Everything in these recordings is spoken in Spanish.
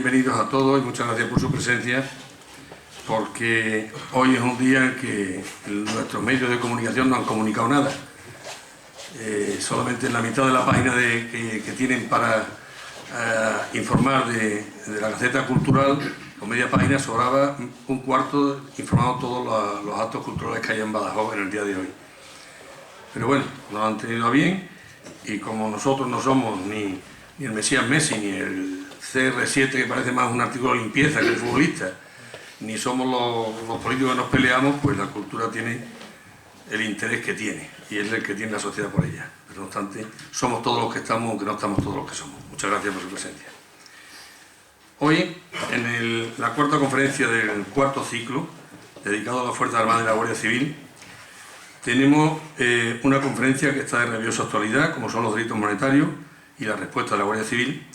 Bienvenidos a todos y muchas gracias por su presencia, porque hoy es un día en que nuestros medios de comunicación no han comunicado nada. Solamente en la mitad de la página que tienen para informar de la Gaceta Cultural, con media página, sobraba un cuarto informando todos los actos culturales que hay en Badajoz en el día de hoy. Pero bueno, nos han tenido a bien, y como nosotros no somos ni el Mesías Messi, ni el CR7, que parece más un artículo de limpieza que el futbolista, ni somos los políticos que nos peleamos, pues la cultura tiene el interés que tiene, y es el que tiene la sociedad por ella. Pero no obstante, somos todos los que estamos, aunque no estamos todos los que somos. Muchas gracias por su presencia. Hoy, en la cuarta conferencia del cuarto ciclo, dedicado a las Fuerzas Armadas y la Guardia Civil, tenemos una conferencia que está de rabiosa actualidad, como son los delitos monetarios y la respuesta de la Guardia Civil,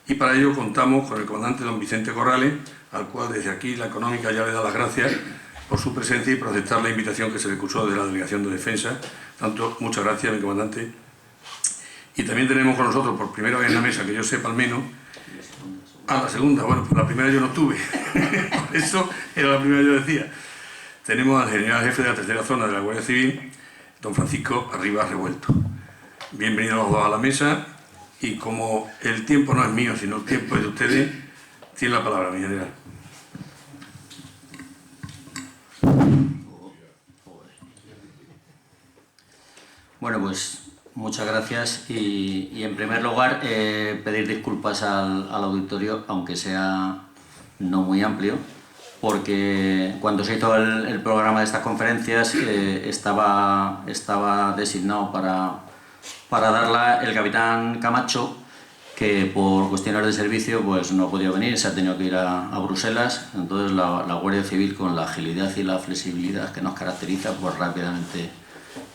y para ello contamos con el comandante don Vicente Corrales, al cual desde aquí la Económica ya le da las gracias por su presencia y por aceptar la invitación que se le cursó desde la Delegación de Defensa. Tanto, muchas gracias, mi comandante. Y también tenemos con nosotros, por primera vez en la mesa, que yo sepa al menos, la segunda, bueno, pues la primera yo no estuve, por eso era la primera yo decía. Tenemos al general jefe de la tercera zona de la Guardia Civil, don Francisco Arribas Revuelto. Bienvenidos los dos a la mesa. Y como el tiempo no es mío, sino el tiempo es de ustedes, tiene la palabra, mi general. Bueno, pues muchas gracias y en primer lugar pedir disculpas al auditorio, aunque sea no muy amplio, porque cuando se hizo el programa de estas conferencias estaba designado para darla el capitán Camacho, que por cuestiones de servicio pues no ha podido venir, se ha tenido que ir a Bruselas. Entonces la Guardia Civil, con la agilidad y la flexibilidad que nos caracteriza, pues rápidamente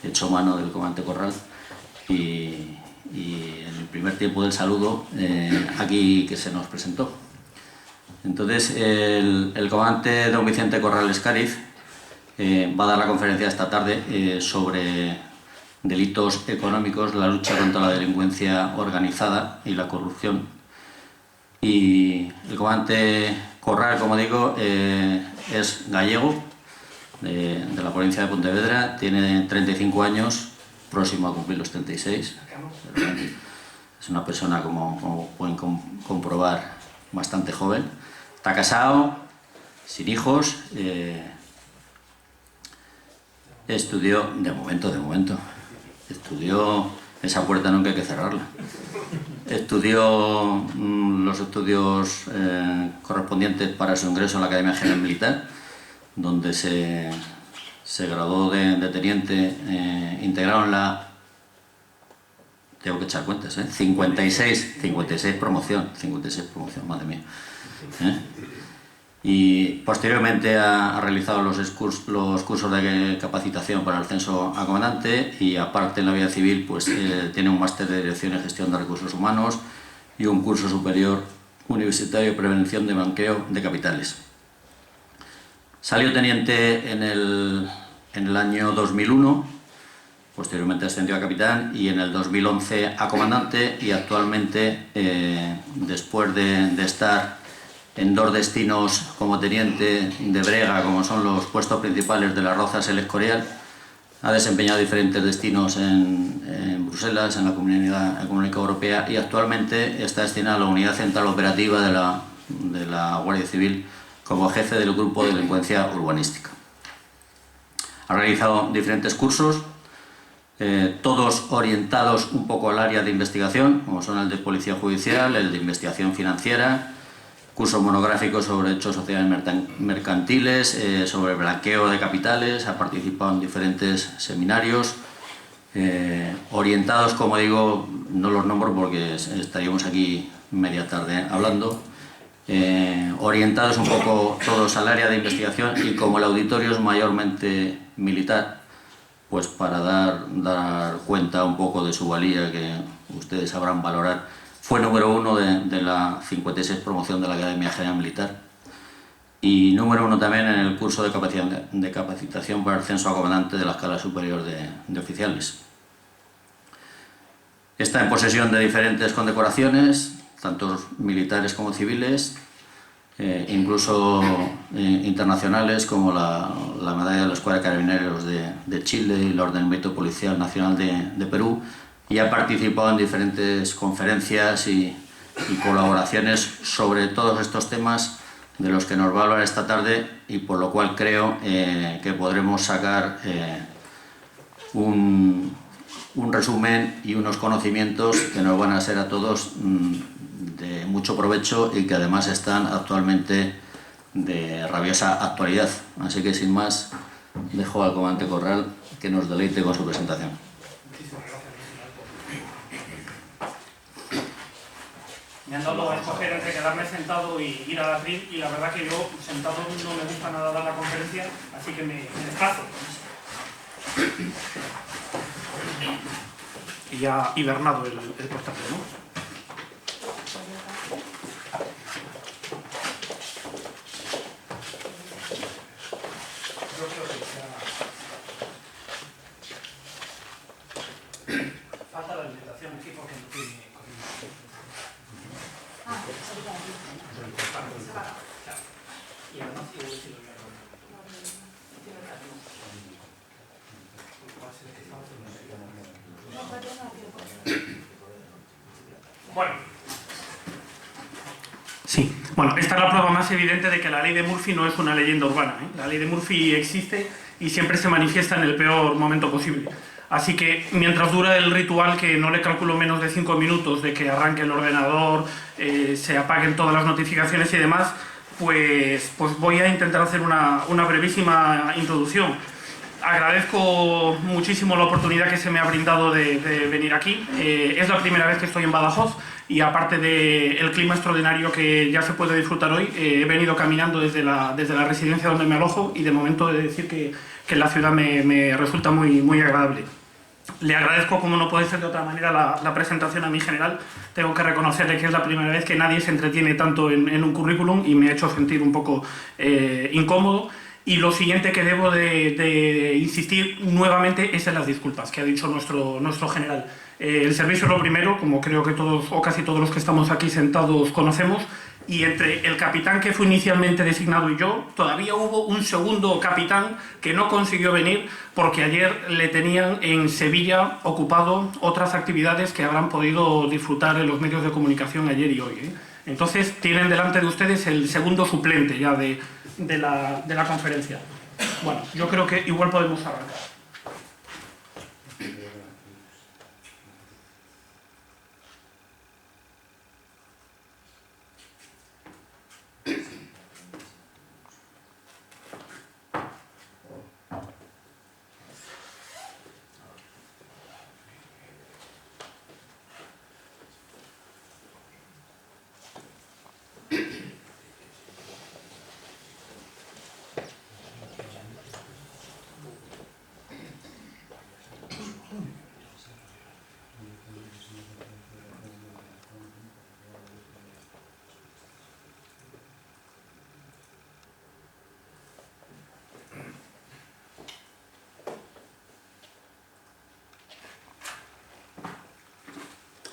echó mano del comandante Corral y en el primer tiempo del saludo aquí que se nos presentó. Entonces el comandante don Vicente Corral Escariz va a dar la conferencia esta tarde sobre delitos económicos, la lucha contra la delincuencia organizada y la corrupción. Y el comandante Corral, como digo, es gallego, de la provincia de Pontevedra, tiene 35 años, próximo a cumplir los 36. Es una persona, como pueden comprobar, bastante joven. Está casado, sin hijos, estudió, de momento, estudió, esa puerta nunca hay que cerrarla. Estudió los estudios correspondientes para su ingreso en la Academia General Militar, donde se graduó de teniente, integrado en la... Tengo que echar cuentas, 56 promoción, madre mía. Y posteriormente ha realizado los cursos de capacitación para el ascenso a comandante, y aparte en la vida civil pues tiene un máster de Dirección y Gestión de Recursos Humanos y un curso superior universitario de Prevención de Blanqueo de Capitales. Salió teniente en el año 2001, posteriormente ascendió a capitán, y en el 2011 a comandante, y actualmente, después de estar en dos destinos como teniente de brega, como son los puestos principales de las Rozas y el Escorial, ha desempeñado diferentes destinos en Bruselas, en la Comunidad Económica Europea, y actualmente está destinado a la Unidad Central Operativa de la Guardia Civil como jefe del Grupo de Delincuencia Urbanística. Ha realizado diferentes cursos, todos orientados un poco al área de investigación, como son el de Policía Judicial, el de Investigación Financiera, cursos monográficos sobre hechos sociales mercantiles, sobre blanqueo de capitales. Ha participado en diferentes seminarios, orientados, como digo, no los nombro porque estaríamos aquí media tarde hablando, orientados un poco todos al área de investigación, y como el auditorio es mayormente militar, pues para dar cuenta un poco de su valía, que ustedes sabrán valorar. Fue número 1 de la 56 promoción de la Academia General Militar, y número 1 también en el curso de capacitación para el ascenso a comandante de la escala superior de oficiales. Está en posesión de diferentes condecoraciones, tanto militares como civiles, incluso internacionales, como la medalla de la Escuadra de Carabineros de Chile y la Orden del Mérito Policial Nacional de Perú, y ha participado en diferentes conferencias y colaboraciones sobre todos estos temas de los que nos va a hablar esta tarde, y por lo cual creo que podremos sacar un resumen y unos conocimientos que nos van a ser a todos de mucho provecho y que además están actualmente de rabiosa actualidad. Así que sin más, dejo al comandante Corral que nos deleite con su presentación. Me han dado a escoger entre quedarme sentado y ir al atril, y la verdad que yo sentado no me gusta nada dar la conferencia, así que me desplazo. Y ya hibernado el portátil, ¿no? Falta la alimentación aquí porque no tiene corriente. Y además yo sí lo voy a poner. Bueno. Sí, bueno, esta es la prueba más evidente de que la ley de Murphy no es una leyenda urbana, ¿eh? La ley de Murphy existe y siempre se manifiesta en el peor momento posible. Así que mientras dura el ritual, que no le calculo menos de 5 minutos, de que arranque el ordenador, se apaguen todas las notificaciones y demás, pues voy a intentar hacer una brevísima introducción. Agradezco muchísimo la oportunidad que se me ha brindado de venir aquí. Es la primera vez que estoy en Badajoz, y aparte del clima extraordinario que ya se puede disfrutar hoy, he venido caminando desde la residencia donde me alojo, y de momento he de decir que la ciudad me resulta muy agradable. Le agradezco, como no puede ser de otra manera, la presentación a mi general. Tengo que reconocerle que es la primera vez que nadie se entretiene tanto en un currículum, y me ha hecho sentir un poco incómodo. Y lo siguiente que debo de insistir nuevamente es en las disculpas que ha dicho nuestro general. El servicio es lo primero, como creo que todos o casi todos los que estamos aquí sentados conocemos, y entre el capitán que fue inicialmente designado y yo, todavía hubo un segundo capitán que no consiguió venir porque ayer le tenían en Sevilla ocupado otras actividades que habrán podido disfrutar en los medios de comunicación ayer y hoy, ¿eh? Entonces tienen delante de ustedes el segundo suplente ya de la conferencia. Bueno, yo creo que igual podemos arrancar.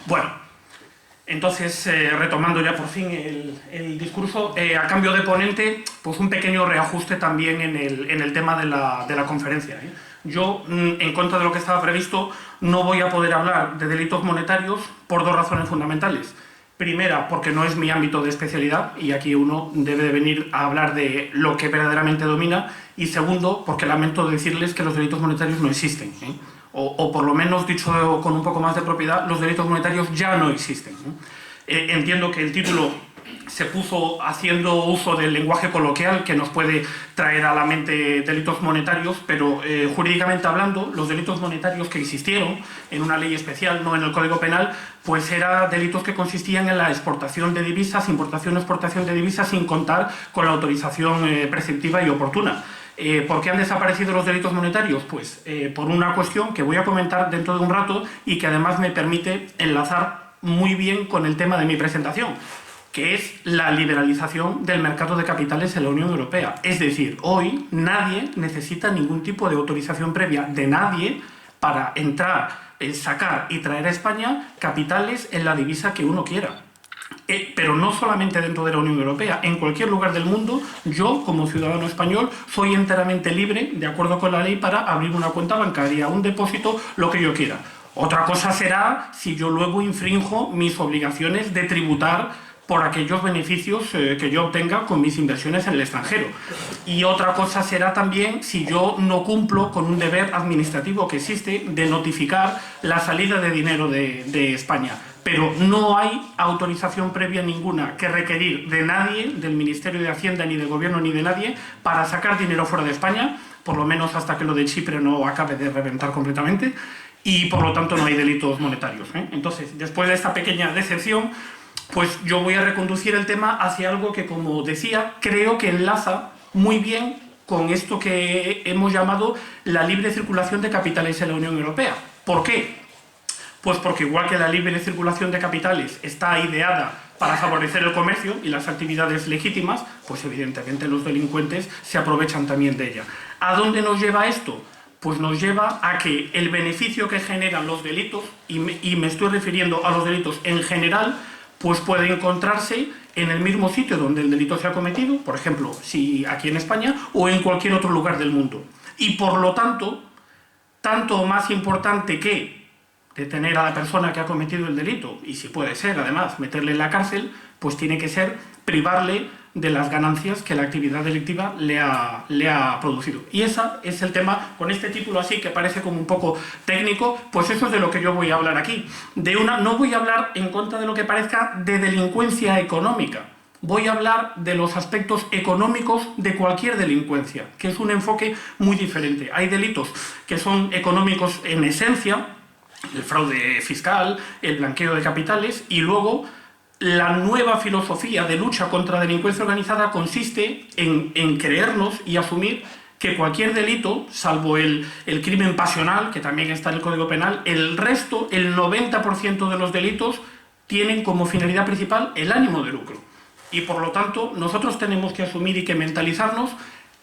Bueno, entonces, retomando ya por fin el discurso, a cambio de ponente, pues un pequeño reajuste también en el tema de la conferencia, ¿eh? Yo, en contra de lo que estaba previsto, no voy a poder hablar de delitos monetarios por dos razones fundamentales. Primera, porque no es mi ámbito de especialidad, y aquí uno debe de venir a hablar de lo que verdaderamente domina. Y segundo, porque lamento decirles que los delitos monetarios no existen, ¿eh? O por lo menos, dicho con un poco más de propiedad, los delitos monetarios ya no existen, ¿eh? Entiendo que el título se puso haciendo uso del lenguaje coloquial que nos puede traer a la mente delitos monetarios, pero jurídicamente hablando, los delitos monetarios que existieron en una ley especial, no en el Código Penal, pues eran delitos que consistían en la exportación de divisas, importación o exportación de divisas, sin contar con la autorización preceptiva y oportuna. ¿Por qué han desaparecido los delitos monetarios? Pues por una cuestión que voy a comentar dentro de un rato, y que además me permite enlazar muy bien con el tema de mi presentación, que es la liberalización del mercado de capitales en la Unión Europea. Es decir, hoy nadie necesita ningún tipo de autorización previa de nadie para entrar, sacar y traer a España capitales en la divisa que uno quiera. pero no solamente dentro de la Unión Europea, en cualquier lugar del mundo, yo, como ciudadano español, soy enteramente libre, de acuerdo con la ley, para abrir una cuenta bancaria, un depósito, lo que yo quiera. Otra cosa será si yo luego infrinjo mis obligaciones de tributar por aquellos beneficios que yo obtenga con mis inversiones en el extranjero. Y otra cosa será también si yo no cumplo con un deber administrativo que existe de notificar la salida de dinero de España. Pero no hay autorización previa ninguna que requerir de nadie, del Ministerio de Hacienda, ni del Gobierno, ni de nadie, para sacar dinero fuera de España, por lo menos hasta que lo de Chipre no acabe de reventar completamente, y por lo tanto no hay delitos monetarios, ¿eh? Entonces, después de esta pequeña decepción, pues yo voy a reconducir el tema hacia algo que, como decía, creo que enlaza muy bien con esto que hemos llamado la libre circulación de capitales en la Unión Europea. ¿Por qué? Pues porque igual que la libre circulación de capitales está ideada para favorecer el comercio y las actividades legítimas, pues evidentemente los delincuentes se aprovechan también de ella. ¿A dónde nos lleva esto? Pues nos lleva a que el beneficio que generan los delitos, y me estoy refiriendo a los delitos en general, pues puede encontrarse en el mismo sitio donde el delito se ha cometido, por ejemplo, si aquí en España o en cualquier otro lugar del mundo. Y por lo tanto, tanto más importante que detener a la persona que ha cometido el delito, y si puede ser, además, meterle en la cárcel, pues tiene que ser privarle de las ganancias que la actividad delictiva le ha producido. Y ese es el tema, con este título así, que parece como un poco técnico, pues eso es de lo que yo voy a hablar aquí. No voy a hablar, en contra de lo que parezca, de delincuencia económica. Voy a hablar de los aspectos económicos de cualquier delincuencia, que es un enfoque muy diferente. Hay delitos que son económicos en esencia, el fraude fiscal, el blanqueo de capitales, y luego la nueva filosofía de lucha contra la delincuencia organizada consiste en creernos y asumir que cualquier delito, salvo el crimen pasional, que también está en el Código Penal, el resto, el 90% de los delitos, tienen como finalidad principal el ánimo de lucro. Y por lo tanto, nosotros tenemos que asumir y que mentalizarnos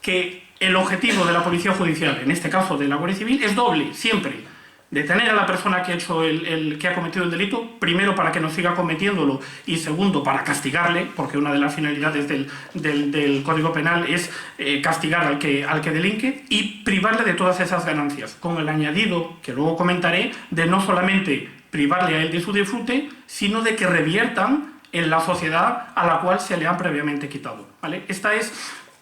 que el objetivo de la Policía Judicial, en este caso de la Guardia Civil, es doble, siempre. Detener a la persona que ha cometido el delito, primero para que no siga cometiéndolo y segundo para castigarle, porque una de las finalidades del Código Penal es castigar al que delinque y privarle de todas esas ganancias, con el añadido, que luego comentaré, de no solamente privarle a él de su disfrute, sino de que reviertan en la sociedad a la cual se le han previamente quitado, ¿vale? Esta es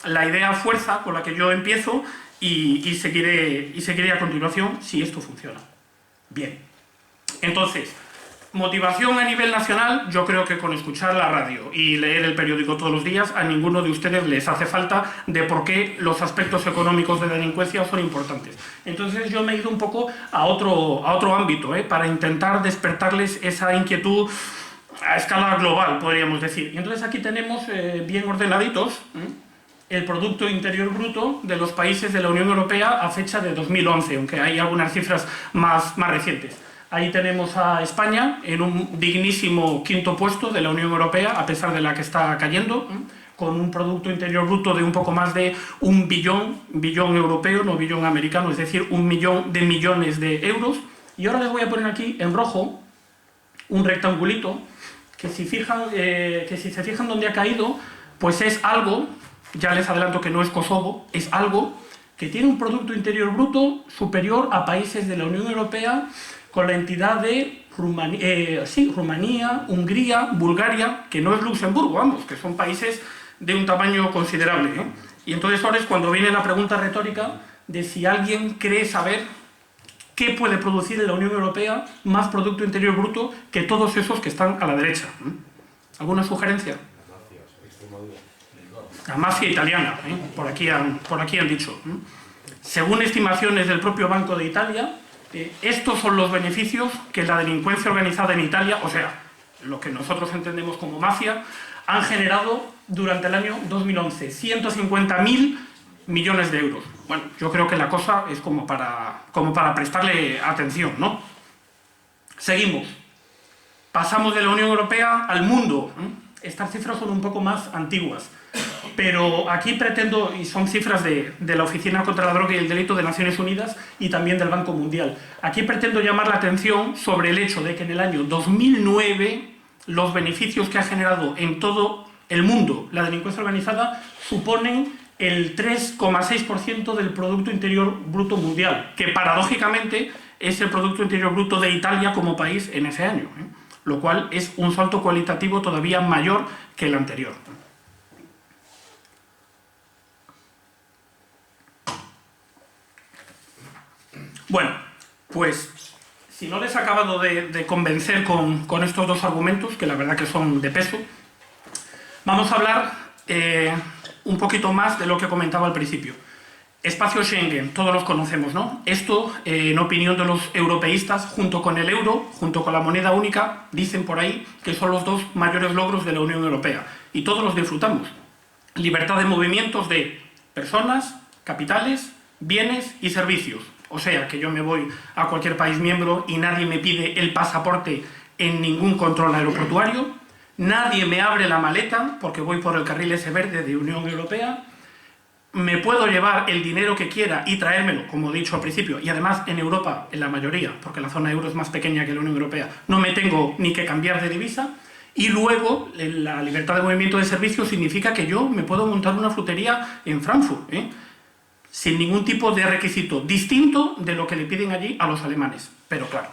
la idea fuerza con la que yo empiezo y seguiré a continuación si esto funciona. Bien, entonces, motivación a nivel nacional, yo creo que con escuchar la radio y leer el periódico todos los días, a ninguno de ustedes les hace falta de por qué los aspectos económicos de la delincuencia son importantes. Entonces yo me he ido un poco a otro ámbito, para intentar despertarles esa inquietud a escala global, podríamos decir. Y entonces aquí tenemos bien ordenaditos el Producto Interior Bruto de los países de la Unión Europea a fecha de 2011, aunque hay algunas cifras más recientes. Ahí tenemos a España en un dignísimo quinto puesto de la Unión Europea, a pesar de la que está cayendo, con un Producto Interior Bruto de un poco más de un billón europeo, no billón americano, es decir, 1 millón de millones de euros. Y ahora les voy a poner aquí en rojo un rectangulito que si se fijan dónde ha caído, pues es algo, ya les adelanto que no es Kosovo, es algo que tiene un Producto Interior Bruto superior a países de la Unión Europea con la entidad de Rumanía, Hungría, Bulgaria, que no es Luxemburgo, vamos, que son países de un tamaño considerable, ¿eh? Y entonces ahora es cuando viene la pregunta retórica de si alguien cree saber qué puede producir en la Unión Europea más Producto Interior Bruto que todos esos que están a la derecha. ¿Alguna sugerencia? La mafia italiana, por aquí han dicho. Según estimaciones del propio Banco de Italia, estos son los beneficios que la delincuencia organizada en Italia, o sea, lo que nosotros entendemos como mafia, han generado durante el año 2011, 150.000 millones de euros. Bueno, yo creo que la cosa es como para prestarle atención, ¿no? Seguimos. Pasamos de la Unión Europea al mundo. Estas cifras son un poco más antiguas, pero aquí pretendo, y son cifras de la Oficina contra la Droga y el Delito de Naciones Unidas y también del Banco Mundial. Aquí pretendo llamar la atención sobre el hecho de que en el año 2009 los beneficios que ha generado en todo el mundo la delincuencia organizada suponen el 3,6% del Producto Interior Bruto mundial, que paradójicamente es el Producto Interior Bruto de Italia como país en ese año, lo cual es un salto cualitativo todavía mayor que el anterior. Bueno, pues si no les he acabado de convencer con estos dos argumentos, que la verdad que son de peso, vamos a hablar un poquito más de lo que comentaba al principio. Espacio Schengen, todos los conocemos, ¿no? Esto, en opinión de los europeístas, junto con el euro, junto con la moneda única, dicen por ahí que son los dos mayores logros de la Unión Europea. Y todos los disfrutamos. Libertad de movimientos de personas, capitales, bienes y servicios. O sea, que yo me voy a cualquier país miembro y nadie me pide el pasaporte en ningún control aeroportuario. Nadie me abre la maleta porque voy por el carril ese verde de Unión Europea. Me puedo llevar el dinero que quiera y traérmelo, como he dicho al principio, y además en Europa, en la mayoría, porque la zona euro es más pequeña que la Unión Europea, no me tengo ni que cambiar de divisa. Y luego, la libertad de movimiento de servicios significa que yo me puedo montar una frutería en Frankfurt, sin ningún tipo de requisito distinto de lo que le piden allí a los alemanes. Pero claro,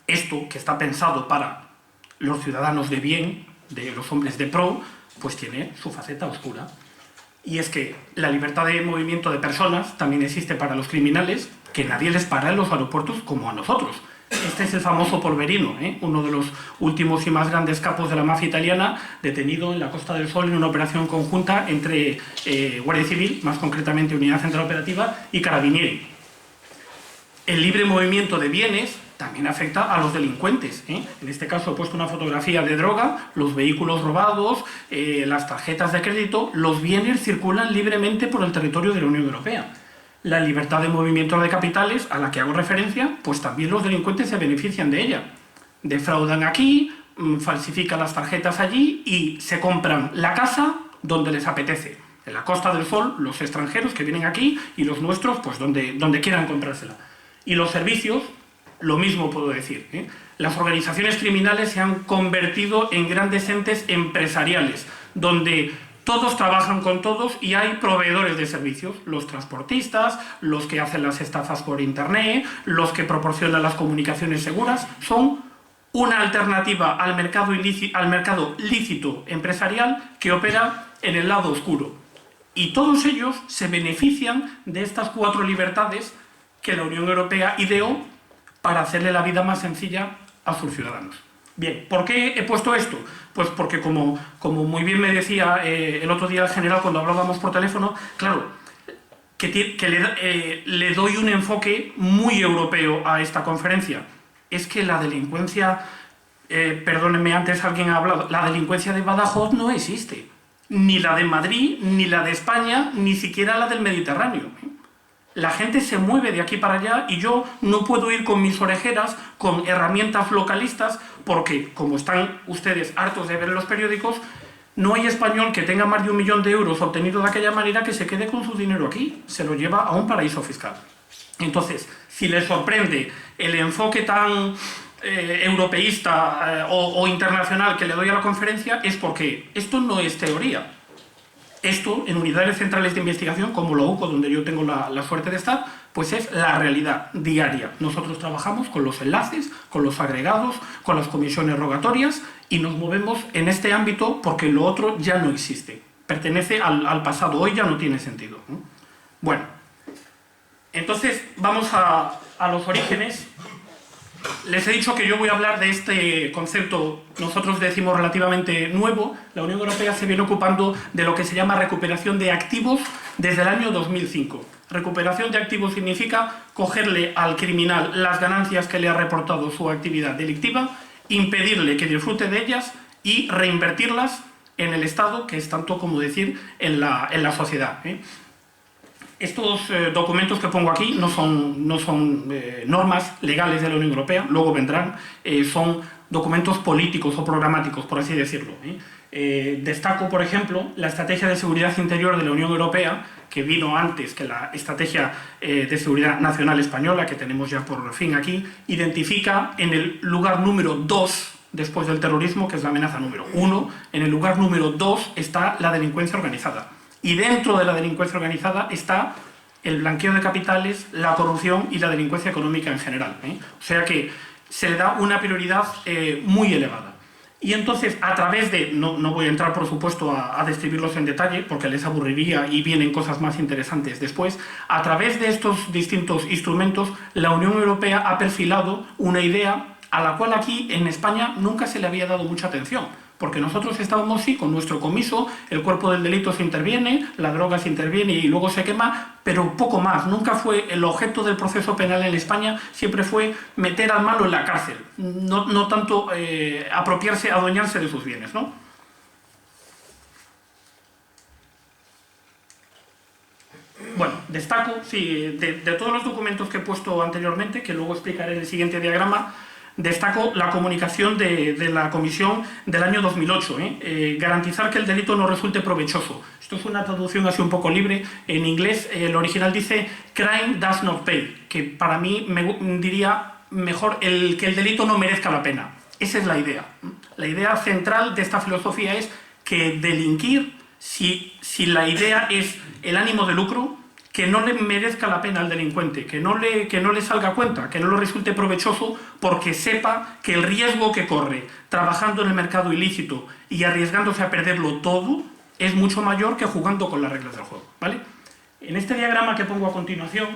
esto que está pensado para los ciudadanos de bien, de los hombres de pro, pues tiene su faceta oscura. Y es que la libertad de movimiento de personas también existe para los criminales, que nadie les para en los aeropuertos como a nosotros. Este es el famoso Polverino, uno de los últimos y más grandes capos de la mafia italiana, detenido en la Costa del Sol en una operación conjunta entre Guardia Civil, más concretamente Unidad Central Operativa, y Carabinieri. El libre movimiento de bienes también afecta a los delincuentes. En este caso he puesto una fotografía de droga, los vehículos robados, las tarjetas de crédito, los bienes circulan libremente por el territorio de la Unión Europea. La libertad de movimiento de capitales, a la que hago referencia, pues también los delincuentes se benefician de ella. Defraudan aquí, falsifican las tarjetas allí y se compran la casa donde les apetece. En la Costa del Sol, los extranjeros que vienen aquí y los nuestros, pues donde quieran comprársela. Y los servicios, lo mismo puedo decir. Las organizaciones criminales se han convertido en grandes entes empresariales, donde todos trabajan con todos y hay proveedores de servicios, los transportistas, los que hacen las estafas por internet, los que proporcionan las comunicaciones seguras, son una alternativa al mercado lícito empresarial que opera en el lado oscuro. Y todos ellos se benefician de estas 4 libertades que la Unión Europea ideó para hacerle la vida más sencilla a sus ciudadanos. Bien, ¿por qué he puesto esto? Pues porque, como muy bien me decía el otro día el general cuando hablábamos por teléfono, claro, que le doy un enfoque muy europeo a esta conferencia. Es que la delincuencia, perdónenme, antes alguien ha hablado, la delincuencia de Badajoz no existe. Ni la de Madrid, ni la de España, ni siquiera la del Mediterráneo. La gente se mueve de aquí para allá y yo no puedo ir con mis orejeras, con herramientas localistas, porque, como están ustedes hartos de ver en los periódicos, no hay español que tenga más de 1 millón de euros obtenido de aquella manera que se quede con su dinero aquí, se lo lleva a un paraíso fiscal. Entonces, si les sorprende el enfoque tan europeísta o internacional que le doy a la conferencia, es porque esto no es teoría. Esto, en unidades centrales de investigación, como la UCO, donde yo tengo la suerte de estar, pues es la realidad diaria. Nosotros trabajamos con los enlaces, con los agregados, con las comisiones rogatorias y nos movemos en este ámbito porque lo otro ya no existe. Pertenece al pasado, hoy ya no tiene sentido. Bueno, entonces vamos a los orígenes. Les he dicho que yo voy a hablar de este concepto, nosotros decimos relativamente nuevo. La Unión Europea se viene ocupando de lo que se llama recuperación de activos desde el año 2005. Recuperación de activos significa cogerle al criminal las ganancias que le ha reportado su actividad delictiva, impedirle que disfrute de ellas y reinvertirlas en el Estado, que es tanto como decir en la sociedad. Estos documentos que pongo aquí no son normas legales de la Unión Europea, luego vendrán, son documentos políticos o programáticos, por así decirlo. Destaco, por ejemplo, la Estrategia de Seguridad Interior de la Unión Europea, que vino antes que la Estrategia de Seguridad Nacional Española, que tenemos ya por fin aquí, identifica en el lugar número 2 después del terrorismo, que es la amenaza número 1. En el lugar número 2 está la delincuencia organizada. Y dentro de la delincuencia organizada está el blanqueo de capitales, la corrupción y la delincuencia económica en general. O sea que se le da una prioridad muy elevada. Y entonces, a través de... No voy a entrar, por supuesto, a describirlos en detalle, porque les aburriría y vienen cosas más interesantes después. A través de estos distintos instrumentos, la Unión Europea ha perfilado una idea a la cual aquí, en España, nunca se le había dado mucha atención. Porque nosotros estábamos, sí, con nuestro comiso, el cuerpo del delito se interviene, la droga se interviene y luego se quema, pero poco más. Nunca fue el objeto del proceso penal en España, siempre fue meter al malo en la cárcel, no tanto apropiarse, adueñarse de sus bienes, ¿no? Bueno, destaco, sí, de todos los documentos que he puesto anteriormente, que luego explicaré en el siguiente diagrama, destaco la comunicación de la Comisión del año 2008, garantizar que el delito no resulte provechoso. Esto es una traducción así un poco libre. En inglés, el original dice crime does not pay, que para mí me diría mejor que el delito no merezca la pena. Esa es la idea. La idea central de esta filosofía es que delinquir, si la idea es el ánimo de lucro, que no le merezca la pena al delincuente, que no le salga a cuenta, que no le resulte provechoso, porque sepa que el riesgo que corre trabajando en el mercado ilícito y arriesgándose a perderlo todo es mucho mayor que jugando con las reglas del juego, ¿vale? En este diagrama que pongo a continuación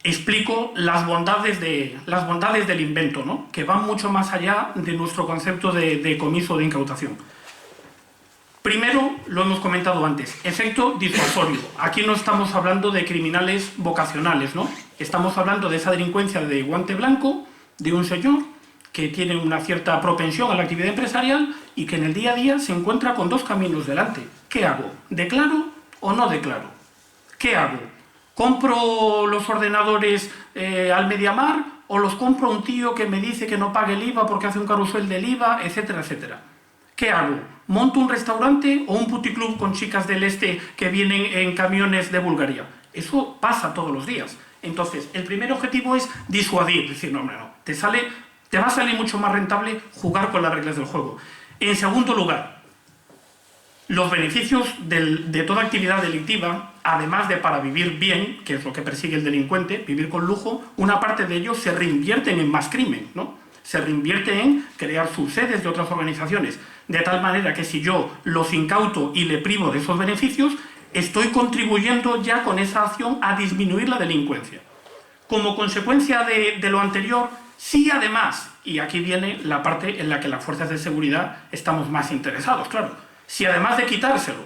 explico las bondades del invento, ¿no? Que van mucho más allá de nuestro concepto de comiso o de incautación. Primero, lo hemos comentado antes, efecto disuasorio. Aquí no estamos hablando de criminales vocacionales, ¿no? Estamos hablando de esa delincuencia de guante blanco, de un señor que tiene una cierta propensión a la actividad empresarial y que en el día a día se encuentra con dos caminos delante. ¿Qué hago? ¿Declaro o no declaro? ¿Qué hago? ¿Compro los ordenadores al Mediamar o los compro a un tío que me dice que no pague el IVA porque hace un carrusel del IVA, etcétera, etcétera? ¿Qué hago? ¿Monto un restaurante o un puticlub con chicas del este que vienen en camiones de Bulgaria? Eso pasa todos los días. Entonces, el primer objetivo es disuadir, decir, no, te va a salir mucho más rentable jugar con las reglas del juego. En segundo lugar, los beneficios de toda actividad delictiva, además de para vivir bien, que es lo que persigue el delincuente, vivir con lujo, una parte de ellos se reinvierten en más crimen, ¿no? Se reinvierte en crear subsedes de otras organizaciones, de tal manera que si yo los incauto y le privo de esos beneficios, estoy contribuyendo ya con esa acción a disminuir la delincuencia. Como consecuencia de lo anterior, sí además, y aquí viene la parte en la que las fuerzas de seguridad estamos más interesados, claro, si además de quitárselo,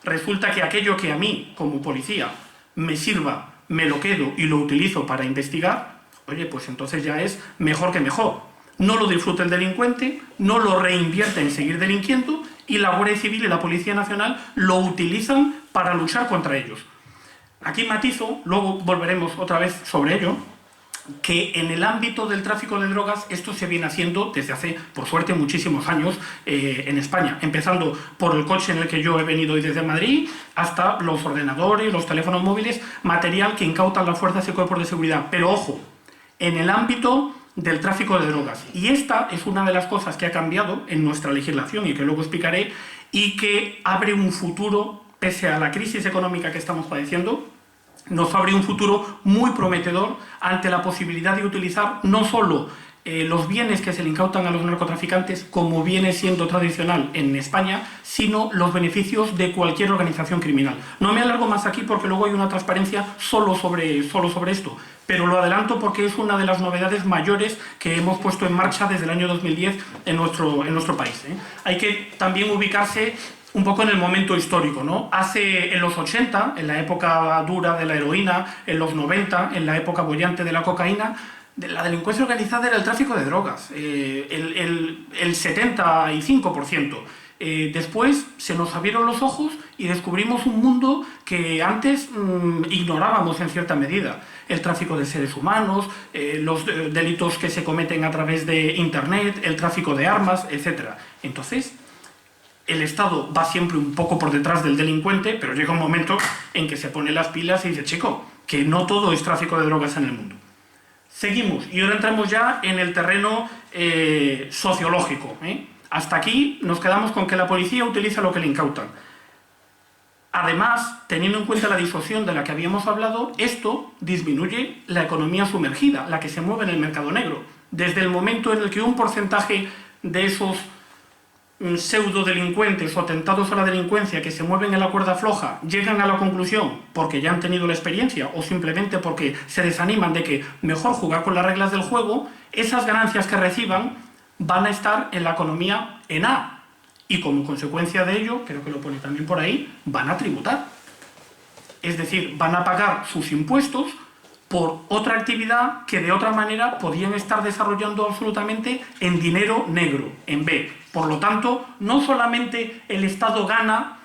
resulta que aquello que a mí, como policía, me sirva, me lo quedo y lo utilizo para investigar, oye, pues entonces ya es mejor que mejor. No lo disfruta el delincuente, no lo reinvierte en seguir delinquiendo y la Guardia Civil y la Policía Nacional lo utilizan para luchar contra ellos. Aquí matizo, luego volveremos otra vez sobre ello, que en el ámbito del tráfico de drogas esto se viene haciendo desde hace, por suerte, muchísimos años en España, empezando por el coche en el que yo he venido hoy desde Madrid, hasta los ordenadores, los teléfonos móviles, material que incautan las fuerzas y cuerpos de seguridad. Pero ojo, en el ámbito del tráfico de drogas. Y esta es una de las cosas que ha cambiado en nuestra legislación y que luego explicaré y que abre un futuro, pese a la crisis económica que estamos padeciendo, nos abre un futuro muy prometedor ante la posibilidad de utilizar no solo los bienes que se le incautan a los narcotraficantes como viene siendo tradicional en España, sino los beneficios de cualquier organización criminal. No me alargo más aquí porque luego hay una transparencia solo sobre esto, pero lo adelanto porque es una de las novedades mayores que hemos puesto en marcha desde el año 2010 en nuestro país. Hay que también ubicarse un poco en el momento histórico, ¿no? En los 80, en la época dura de la heroína, en los 90, en la época boyante de la cocaína, la delincuencia organizada era el tráfico de drogas, el 75%. Después se nos abrieron los ojos y descubrimos un mundo que antes ignorábamos en cierta medida. El tráfico de seres humanos, los delitos que se cometen a través de Internet, el tráfico de armas, etc. Entonces, el Estado va siempre un poco por detrás del delincuente, pero llega un momento en que se pone las pilas y dice, chico, que no todo es tráfico de drogas en el mundo. Seguimos, y ahora entramos ya en el terreno sociológico. Hasta aquí nos quedamos con que la policía utiliza lo que le incautan. Además, teniendo en cuenta la disuasión de la que habíamos hablado, esto disminuye la economía sumergida, la que se mueve en el mercado negro. Desde el momento en el que un porcentaje de esos pseudodelincuentes o tentados a la delincuencia que se mueven en la cuerda floja llegan a la conclusión, porque ya han tenido la experiencia o simplemente porque se desaniman de que mejor jugar con las reglas del juego, esas ganancias que reciban van a estar en la economía en A. Y como consecuencia de ello, creo que lo pone también por ahí, van a tributar. Es decir, van a pagar sus impuestos por otra actividad que de otra manera podían estar desarrollando absolutamente en dinero negro, en B. Por lo tanto, no solamente el Estado gana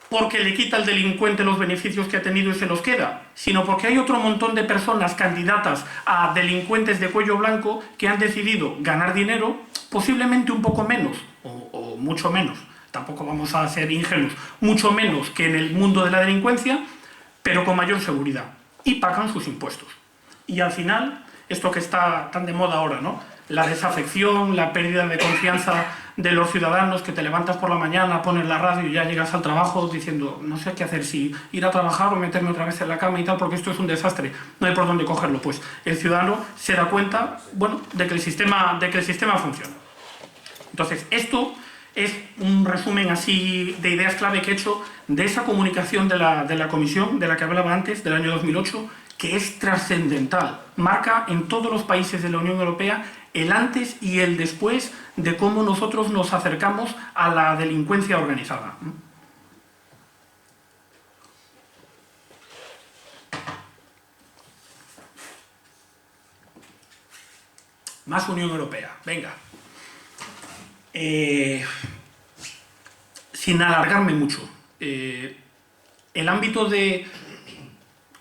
porque le quita al delincuente los beneficios que ha tenido y se los queda, sino porque hay otro montón de personas candidatas a delincuentes de cuello blanco que han decidido ganar dinero, posiblemente un poco menos, o mucho menos, tampoco vamos a ser ingenuos, mucho menos que en el mundo de la delincuencia, pero con mayor seguridad, y pagan sus impuestos. Y al final, esto que está tan de moda ahora, ¿no? La desafección, la pérdida de confianza de los ciudadanos, que te levantas por la mañana, pones la radio y ya llegas al trabajo diciendo no sé qué hacer, si ir a trabajar o meterme otra vez en la cama y tal, porque esto es un desastre, no hay por dónde cogerlo. Pues el ciudadano se da cuenta, bueno, de que el sistema funciona. Entonces, esto es un resumen así de ideas clave que he hecho de esa comunicación de la comisión de la que hablaba antes, del año 2008, que es trascendental. Marca en todos los países de la Unión Europea el antes y el después de cómo nosotros nos acercamos a la delincuencia organizada. Más Unión Europea, venga. Sin alargarme mucho, el ámbito de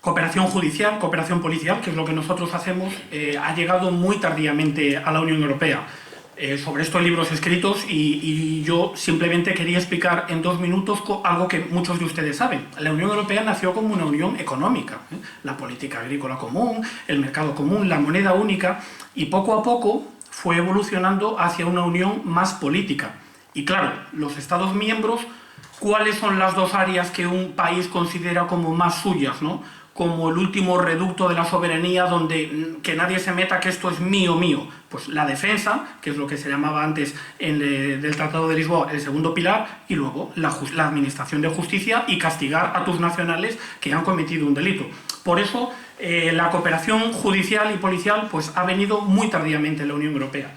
cooperación judicial, cooperación policial, que es lo que nosotros hacemos, ha llegado muy tardíamente a la Unión Europea. Sobre esto hay libros escritos y yo simplemente quería explicar en 2 minutos algo que muchos de ustedes saben. La Unión Europea nació como una unión económica, la política agrícola común, el mercado común, la moneda única, y poco a poco fue evolucionando hacia una unión más política. Y claro, los Estados miembros, ¿cuáles son las 2 áreas que un país considera como más suyas, ¿no? Como el último reducto de la soberanía donde que nadie se meta, que esto es mío, mío? Pues la defensa, que es lo que se llamaba antes del Tratado de Lisboa, el segundo pilar, y luego la administración de justicia y castigar a tus nacionales que han cometido un delito. Por eso la cooperación judicial y policial pues, ha venido muy tardíamente en la Unión Europea.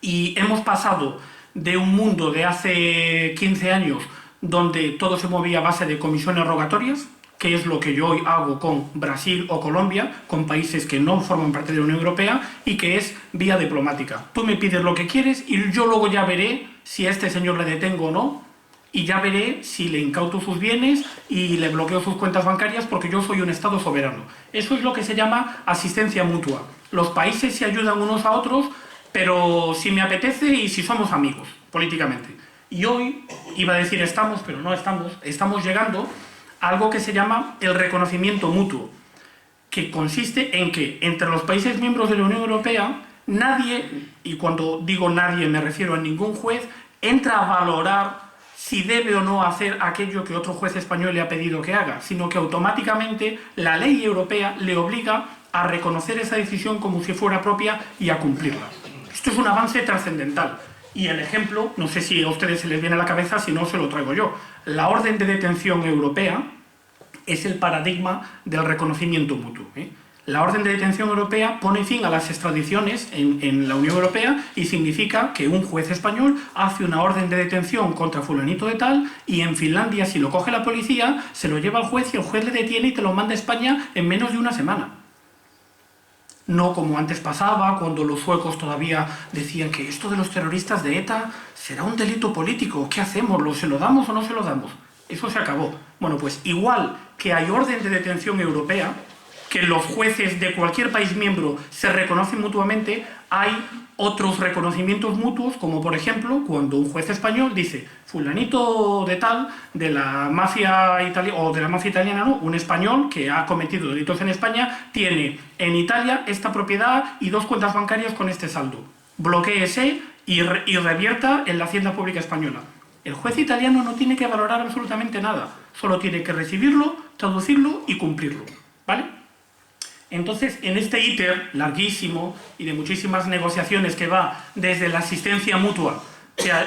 Y hemos pasado de un mundo de hace 15 años donde todo se movía a base de comisiones rogatorias, que es lo que yo hoy hago con Brasil o Colombia, con países que no forman parte de la Unión Europea, y que es vía diplomática. Tú me pides lo que quieres y yo luego ya veré si a este señor le detengo o no, y ya veré si le incauto sus bienes y le bloqueo sus cuentas bancarias porque yo soy un Estado soberano. Eso es lo que se llama asistencia mutua. Los países se ayudan unos a otros, pero si me apetece y si somos amigos, políticamente. Y hoy, iba a decir estamos, pero no estamos llegando a algo que se llama el reconocimiento mutuo, que consiste en que entre los países miembros de la Unión Europea, nadie, y cuando digo nadie me refiero a ningún juez, entra a valorar si debe o no hacer aquello que otro juez español le ha pedido que haga, sino que automáticamente la ley europea le obliga a reconocer esa decisión como si fuera propia y a cumplirla. Esto es un avance trascendental. Y el ejemplo, no sé si a ustedes se les viene a la cabeza, si no se lo traigo yo. La orden de detención europea es el paradigma del reconocimiento mutuo. La orden de detención europea pone fin a las extradiciones en la Unión Europea y significa que un juez español hace una orden de detención contra fulanito de tal y en Finlandia, si lo coge la policía, se lo lleva al juez y el juez le detiene y te lo manda a España en menos de una semana. No como antes pasaba, cuando los suecos todavía decían que esto de los terroristas de ETA será un delito político. ¿Qué hacemos? ¿Se lo damos o no se lo damos? Eso se acabó. Bueno, pues igual que hay orden de detención europea, que los jueces de cualquier país miembro se reconocen mutuamente, hay otros reconocimientos mutuos, como por ejemplo cuando un juez español dice fulanito de tal, de la mafia italiana, o de la mafia italiana no, un español que ha cometido delitos en España, tiene en Italia esta propiedad y 2 cuentas bancarias con este saldo. Bloquéese y revierta en la Hacienda Pública Española. El juez italiano no tiene que valorar absolutamente nada, solo tiene que recibirlo, traducirlo y cumplirlo, ¿vale? Entonces, en este íter larguísimo y de muchísimas negociaciones que va desde la asistencia mutua,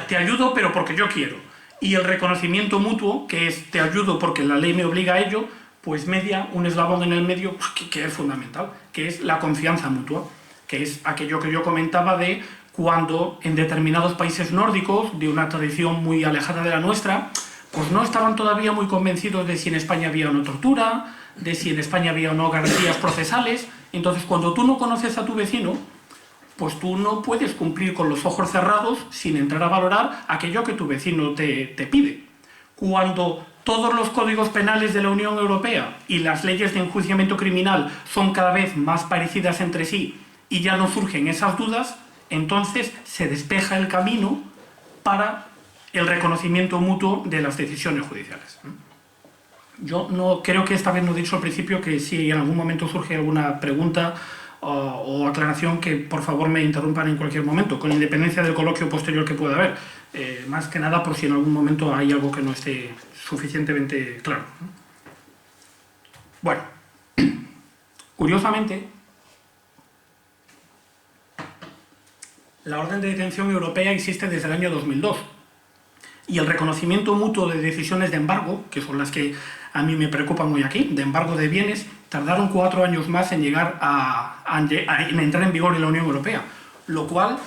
te ayudo pero porque yo quiero, y el reconocimiento mutuo, que es te ayudo porque la ley me obliga a ello, pues media un eslabón en el medio que es fundamental, que es la confianza mutua, que es aquello que yo comentaba de cuando en determinados países nórdicos, de una tradición muy alejada de la nuestra, pues no estaban todavía muy convencidos de si en España había o no tortura, de si en España había o no garantías procesales. Entonces, cuando tú no conoces a tu vecino, pues tú no puedes cumplir con los ojos cerrados sin entrar a valorar aquello que tu vecino te pide. Cuando todos los códigos penales de la Unión Europea y las leyes de enjuiciamiento criminal son cada vez más parecidas entre sí y ya no surgen esas dudas, entonces se despeja el camino para el reconocimiento mutuo de las decisiones judiciales. Yo no creo que esta vez no he dicho al principio que si en algún momento surge alguna pregunta o aclaración, que por favor me interrumpan en cualquier momento, con independencia del coloquio posterior que pueda haber. Más que nada por si en algún momento hay algo que no esté suficientemente claro. Bueno, curiosamente, la orden de detención europea existe desde el año 2002 y el reconocimiento mutuo de decisiones de embargo, que son las que a mí me preocupan muy aquí, de embargo de bienes, tardaron 4 años más en llegar en entrar en vigor en la Unión Europea, lo cual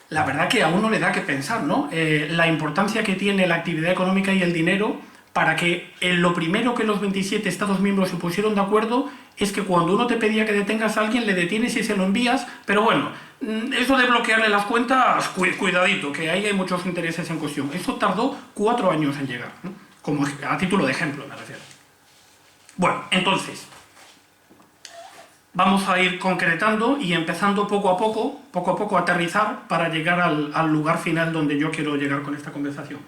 la verdad que a uno le da que pensar, ¿no? La importancia que tiene la actividad económica y el dinero para que lo primero que los 27 Estados miembros se pusieron de acuerdo es que cuando uno te pedía que detengas a alguien, le detienes y se lo envías, pero bueno, eso de bloquearle las cuentas, cuidadito, que ahí hay muchos intereses en cuestión. Eso tardó 4 años en llegar, ¿no? Como a título de ejemplo, me refiero. Bueno, entonces, vamos a ir concretando y empezando poco a poco a aterrizar para llegar al lugar final donde yo quiero llegar con esta conversación.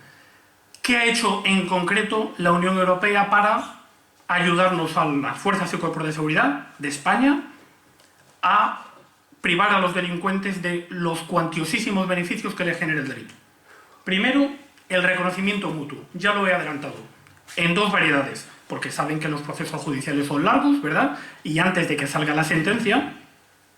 ¿Qué ha hecho en concreto la Unión Europea para ayudarnos a las fuerzas y cuerpos de seguridad de España a privar a los delincuentes de los cuantiosísimos beneficios que les genera el delito? Primero, el reconocimiento mutuo. Ya lo he adelantado. En 2 variedades, porque saben que los procesos judiciales son largos, ¿verdad? Y antes de que salga la sentencia,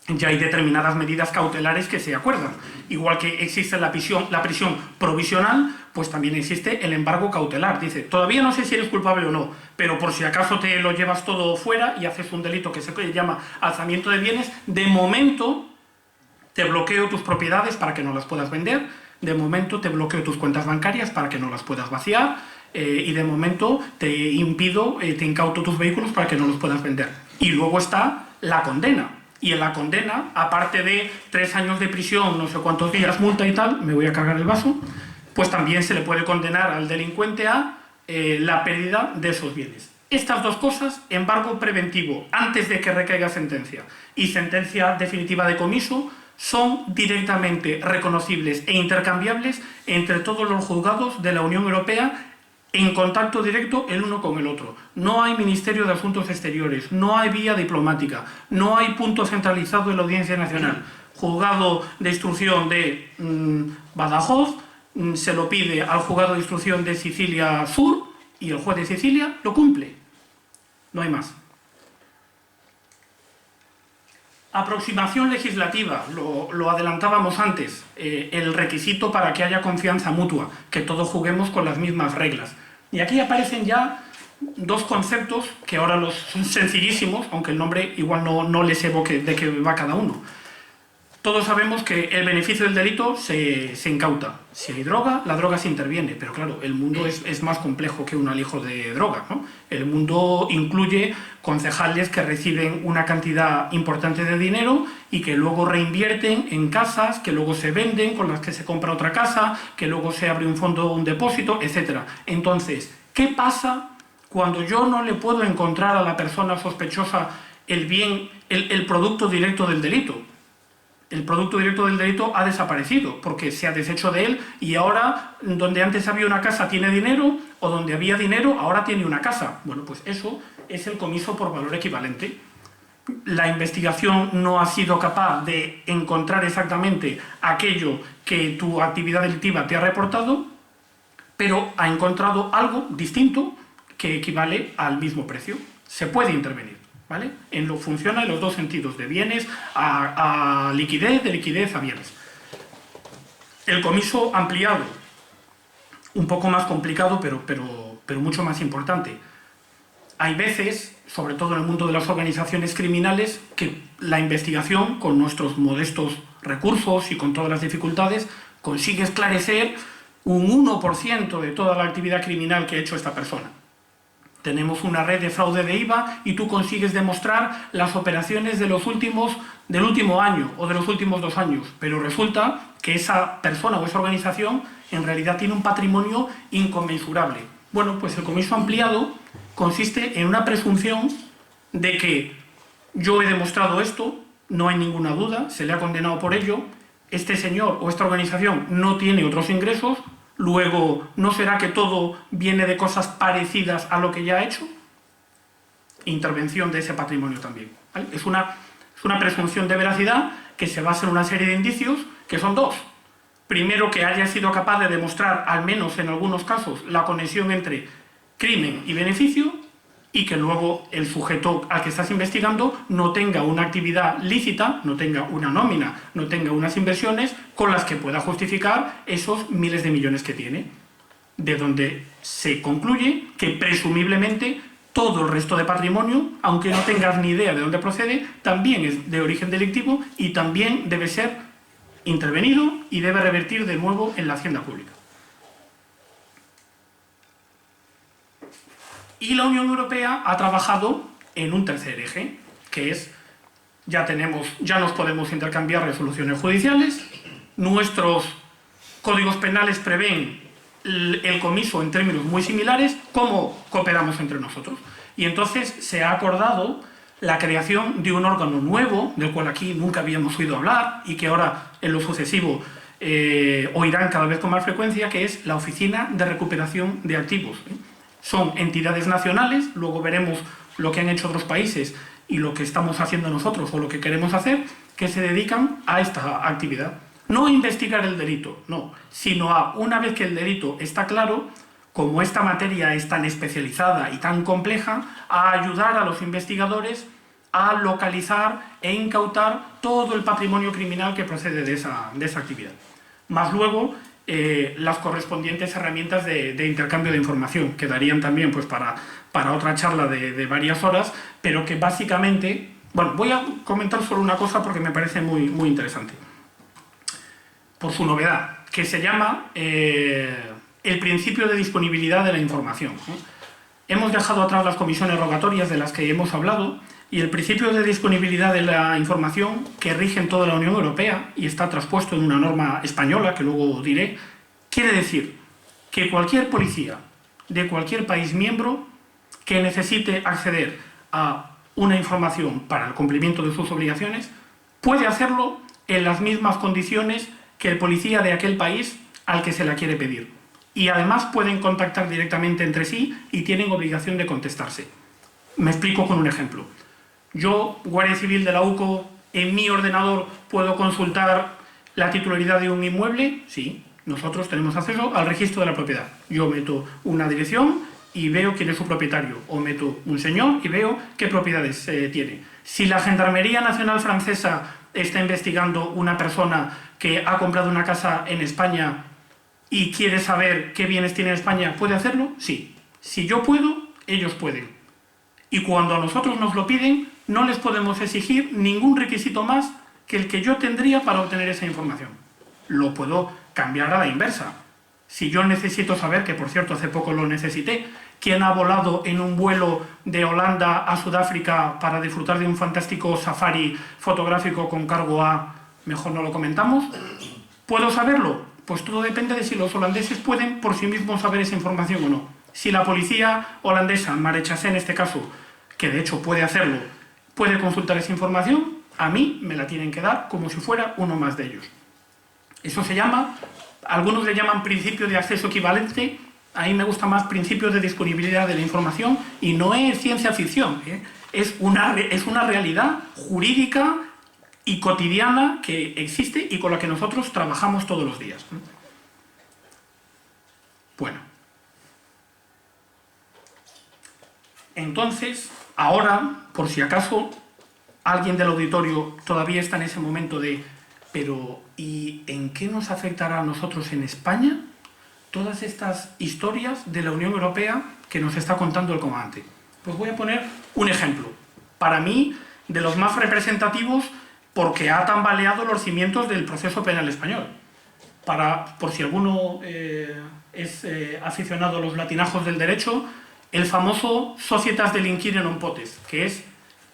ya hay determinadas medidas cautelares que se acuerdan. Igual que existe la prisión provisional, pues también existe el embargo cautelar. Dice, todavía no sé si eres culpable o no, pero por si acaso te lo llevas todo fuera y haces un delito que se llama alzamiento de bienes, de momento te bloqueo tus propiedades para que no las puedas vender, de momento te bloqueo tus cuentas bancarias para que no las puedas vaciar, y de momento te impido, te incauto tus vehículos para que no los puedas vender. Y luego está la condena. Y en la condena, aparte de 3 años de prisión, no sé cuántos días, multa y tal, me voy a cargar el vaso, pues también se le puede condenar al delincuente a la pérdida de esos bienes. Estas 2 cosas, embargo preventivo antes de que recaiga sentencia y sentencia definitiva de comiso, son directamente reconocibles e intercambiables entre todos los juzgados de la Unión Europea en contacto directo el uno con el otro. No hay Ministerio de Asuntos Exteriores, no hay vía diplomática, no hay punto centralizado en la Audiencia Nacional. Juzgado de instrucción de Badajoz se lo pide al juzgado de instrucción de Sicilia Sur y el juez de Sicilia lo cumple. No hay más. Aproximación legislativa, lo adelantábamos antes, el requisito para que haya confianza mutua, que todos juguemos con las mismas reglas. Y aquí aparecen ya 2 conceptos que ahora son sencillísimos, aunque el nombre igual no les evoque de qué va cada uno. Todos sabemos que el beneficio del delito se incauta. Si hay droga, la droga se interviene. Pero claro, el mundo es más complejo que un alijo de droga, ¿no? El mundo incluye concejales que reciben una cantidad importante de dinero y que luego reinvierten en casas, que luego se venden, con las que se compra otra casa, que luego se abre un fondo, un depósito, etc. Entonces, ¿qué pasa cuando yo no le puedo encontrar a la persona sospechosa el bien, el producto directo del delito. El producto directo del delito ha desaparecido porque se ha deshecho de él y ahora donde antes había una casa tiene dinero o donde había dinero ahora tiene una casa. Bueno, pues eso es el comiso por valor equivalente. La investigación no ha sido capaz de encontrar exactamente aquello que tu actividad delictiva te ha reportado, pero ha encontrado algo distinto que equivale al mismo precio. Se puede intervenir, ¿vale? Funciona en los dos sentidos, de bienes a liquidez, de liquidez a bienes. El comiso ampliado, un poco más complicado, pero mucho más importante. Hay veces, sobre todo en el mundo de las organizaciones criminales, que la investigación, con nuestros modestos recursos y con todas las dificultades, consigue esclarecer un 1% de toda la actividad criminal que ha hecho esta persona. Tenemos una red de fraude de IVA y tú consigues demostrar las operaciones del último año o de los últimos 2 años, pero resulta que esa persona o esa organización en realidad tiene un patrimonio inconmensurable. Bueno, pues el comiso ampliado consiste en una presunción de que yo he demostrado esto, no hay ninguna duda, se le ha condenado por ello, este señor o esta organización no tiene otros ingresos, luego ¿no será que todo viene de cosas parecidas a lo que ya ha hecho? Intervención de ese patrimonio también, ¿vale? Es una presunción de veracidad que se basa en una serie de indicios que son 2. Primero, que haya sido capaz de demostrar, al menos en algunos casos, la conexión entre crimen y beneficio, y que luego el sujeto al que estás investigando no tenga una actividad lícita, no tenga una nómina, no tenga unas inversiones con las que pueda justificar esos miles de millones que tiene. De donde se concluye que presumiblemente todo el resto de patrimonio, aunque no tengas ni idea de dónde procede, también es de origen delictivo y también debe ser intervenido y debe revertir de nuevo en la hacienda pública. Y la Unión Europea ha trabajado en un tercer eje, que es, ya nos podemos intercambiar resoluciones judiciales, nuestros códigos penales prevén el comiso en términos muy similares, ¿cómo cooperamos entre nosotros? Y entonces se ha acordado la creación de un órgano nuevo, del cual aquí nunca habíamos oído hablar y que ahora en lo sucesivo oirán cada vez con más frecuencia, que es la Oficina de Recuperación de Activos. Son entidades nacionales, luego veremos lo que han hecho otros países y lo que estamos haciendo nosotros o lo que queremos hacer, que se dedican a esta actividad. No a investigar el delito, no, sino a, una vez que el delito está claro, como esta materia es tan especializada y tan compleja, a ayudar a los investigadores a localizar e incautar todo el patrimonio criminal que procede de esa actividad. Más luego, las correspondientes herramientas de intercambio de información, que darían también pues, para otra charla de varias horas, pero que básicamente... Bueno, voy a comentar solo una cosa porque me parece muy, muy interesante, por su novedad, que se llama el principio de disponibilidad de la información. Hemos dejado atrás las comisiones rogatorias de las que hemos hablado, y el principio de disponibilidad de la información, que rige en toda la Unión Europea y está traspuesto en una norma española, que luego diré, quiere decir que cualquier policía de cualquier país miembro que necesite acceder a una información para el cumplimiento de sus obligaciones, puede hacerlo en las mismas condiciones que el policía de aquel país al que se la quiere pedir. Y además pueden contactar directamente entre sí y tienen obligación de contestarse. Me explico con un ejemplo. Yo, Guardia Civil de la UCO, en mi ordenador puedo consultar la titularidad de un inmueble. Sí, nosotros tenemos acceso al registro de la propiedad. Yo meto una dirección y veo quién es su propietario, o meto un señor y veo qué propiedades tiene. Si la Gendarmería Nacional Francesa está investigando una persona que ha comprado una casa en España y quiere saber qué bienes tiene en España, ¿puede hacerlo? Sí. Si yo puedo, ellos pueden. Y cuando a nosotros nos lo piden, no les podemos exigir ningún requisito más que el que yo tendría para obtener esa información. Lo puedo cambiar a la inversa. Si yo necesito saber, que por cierto hace poco lo necesité, quién ha volado en un vuelo de Holanda a Sudáfrica para disfrutar de un fantástico safari fotográfico con cargo a... mejor no lo comentamos, ¿puedo saberlo? Pues todo depende de si los holandeses pueden por sí mismos saber esa información o no. Si la policía holandesa, Marechaussee en este caso, que de hecho puede hacerlo, puede consultar esa información, a mí me la tienen que dar como si fuera uno más de ellos. Eso se llama, algunos le llaman principio de acceso equivalente, a mí me gusta más principio de disponibilidad de la información, y no es ciencia ficción, es una realidad jurídica y cotidiana que existe y con la que nosotros trabajamos todos los días. Bueno. Entonces, ahora, por si acaso alguien del auditorio todavía está en ese momento de pero ¿y en qué nos afectará a nosotros en España todas estas historias de la Unión Europea que nos está contando el comandante? Pues voy a poner un ejemplo, para mí, de los más representativos porque ha tambaleado los cimientos del proceso penal español. Por si alguno es aficionado a los latinajos del derecho, el famoso societas delinquire non potest, que es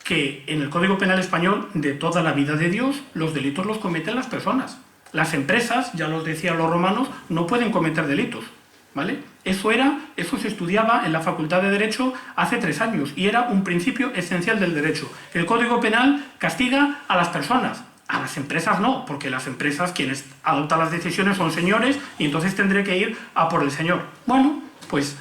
que en el Código Penal español, de toda la vida de Dios, los delitos los cometen las personas. Las empresas, ya los decían los romanos, no pueden cometer delitos, ¿vale? Eso se estudiaba en la Facultad de Derecho hace 3 años y era un principio esencial del derecho. El Código Penal castiga a las personas, a las empresas no, porque las empresas, quienes adoptan las decisiones son señores y entonces tendré que ir a por el señor. Bueno, pues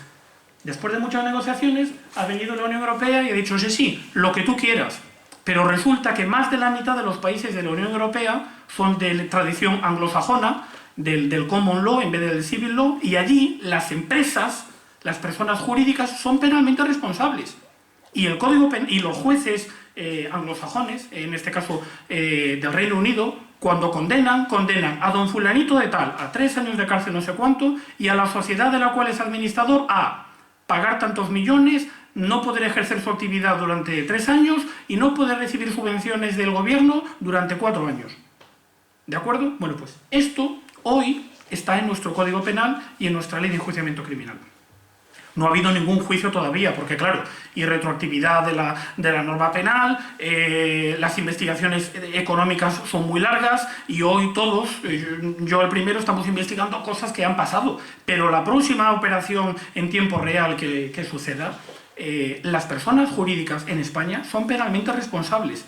después de muchas negociaciones ha venido la Unión Europea y ha dicho sí, lo que tú quieras, pero resulta que más de la mitad de los países de la Unión Europea son de tradición anglosajona, del common law en vez del civil law, y allí las empresas, las personas jurídicas son penalmente responsables. Y el Código y los jueces anglosajones, en este caso del Reino Unido, cuando condenan a don fulanito de tal a 3 años de cárcel no sé cuánto, y a la sociedad de la cual es administrador a pagar tantos millones, no poder ejercer su actividad durante 3 años y no poder recibir subvenciones del gobierno durante 4 años. ¿De acuerdo? Bueno, pues esto hoy está en nuestro Código Penal y en nuestra Ley de Enjuiciamiento Criminal. No ha habido ningún juicio todavía, porque claro, y retroactividad de la norma penal, las investigaciones económicas son muy largas y hoy todos, yo el primero, estamos investigando cosas que han pasado, pero la próxima operación en tiempo real que suceda, las personas jurídicas en España son penalmente responsables.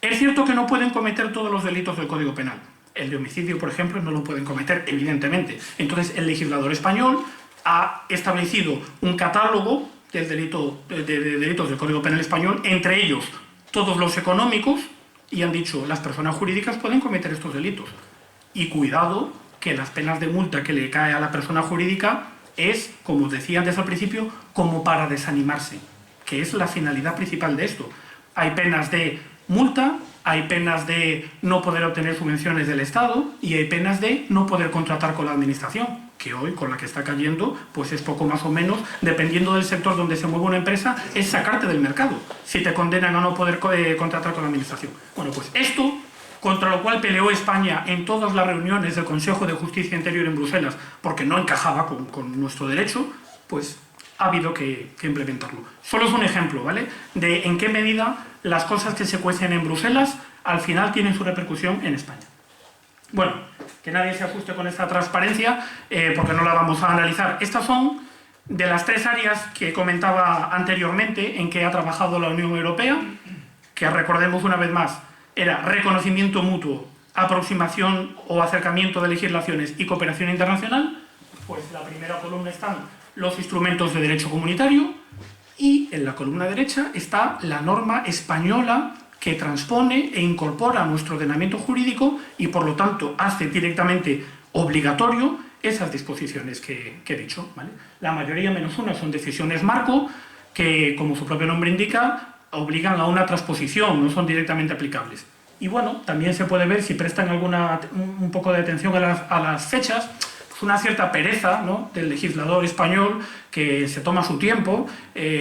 Es cierto que no pueden cometer todos los delitos del Código Penal. El de homicidio, por ejemplo, no lo pueden cometer, evidentemente. Entonces, el legislador español ha establecido un catálogo de delitos del Código Penal español, entre ellos todos los económicos, y han dicho las personas jurídicas pueden cometer estos delitos. Y cuidado, que las penas de multa que le cae a la persona jurídica es, como os decía antes al principio, como para desanimarse, que es la finalidad principal de esto. Hay penas de multa, hay penas de no poder obtener subvenciones del Estado y hay penas de no poder contratar con la administración, que hoy, con la que está cayendo, pues es poco más o menos, dependiendo del sector donde se mueve una empresa, es sacarte del mercado, si te condenan a no poder contratar con la administración. Bueno, pues esto, contra lo cual peleó España en todas las reuniones del Consejo de Justicia Interior en Bruselas, porque no encajaba con nuestro derecho, pues ha habido que implementarlo. Solo es un ejemplo, ¿vale?, de en qué medida las cosas que se cuecen en Bruselas al final tienen su repercusión en España. Bueno, que nadie se asuste con esta transparencia, porque no la vamos a analizar. Estas son de las 3 áreas que comentaba anteriormente en que ha trabajado la Unión Europea, que recordemos una vez más, era reconocimiento mutuo, aproximación o acercamiento de legislaciones y cooperación internacional. Pues la primera columna están los instrumentos de derecho comunitario y en la columna derecha está la norma española que transpone e incorpora a nuestro ordenamiento jurídico y por lo tanto hace directamente obligatorio esas disposiciones que he dicho, ¿vale? La mayoría menos una son decisiones marco que, como su propio nombre indica, obligan a una transposición, no son directamente aplicables. Y bueno, también se puede ver, si prestan un poco de atención a las fechas, una cierta pereza, ¿no?, del legislador español que se toma su tiempo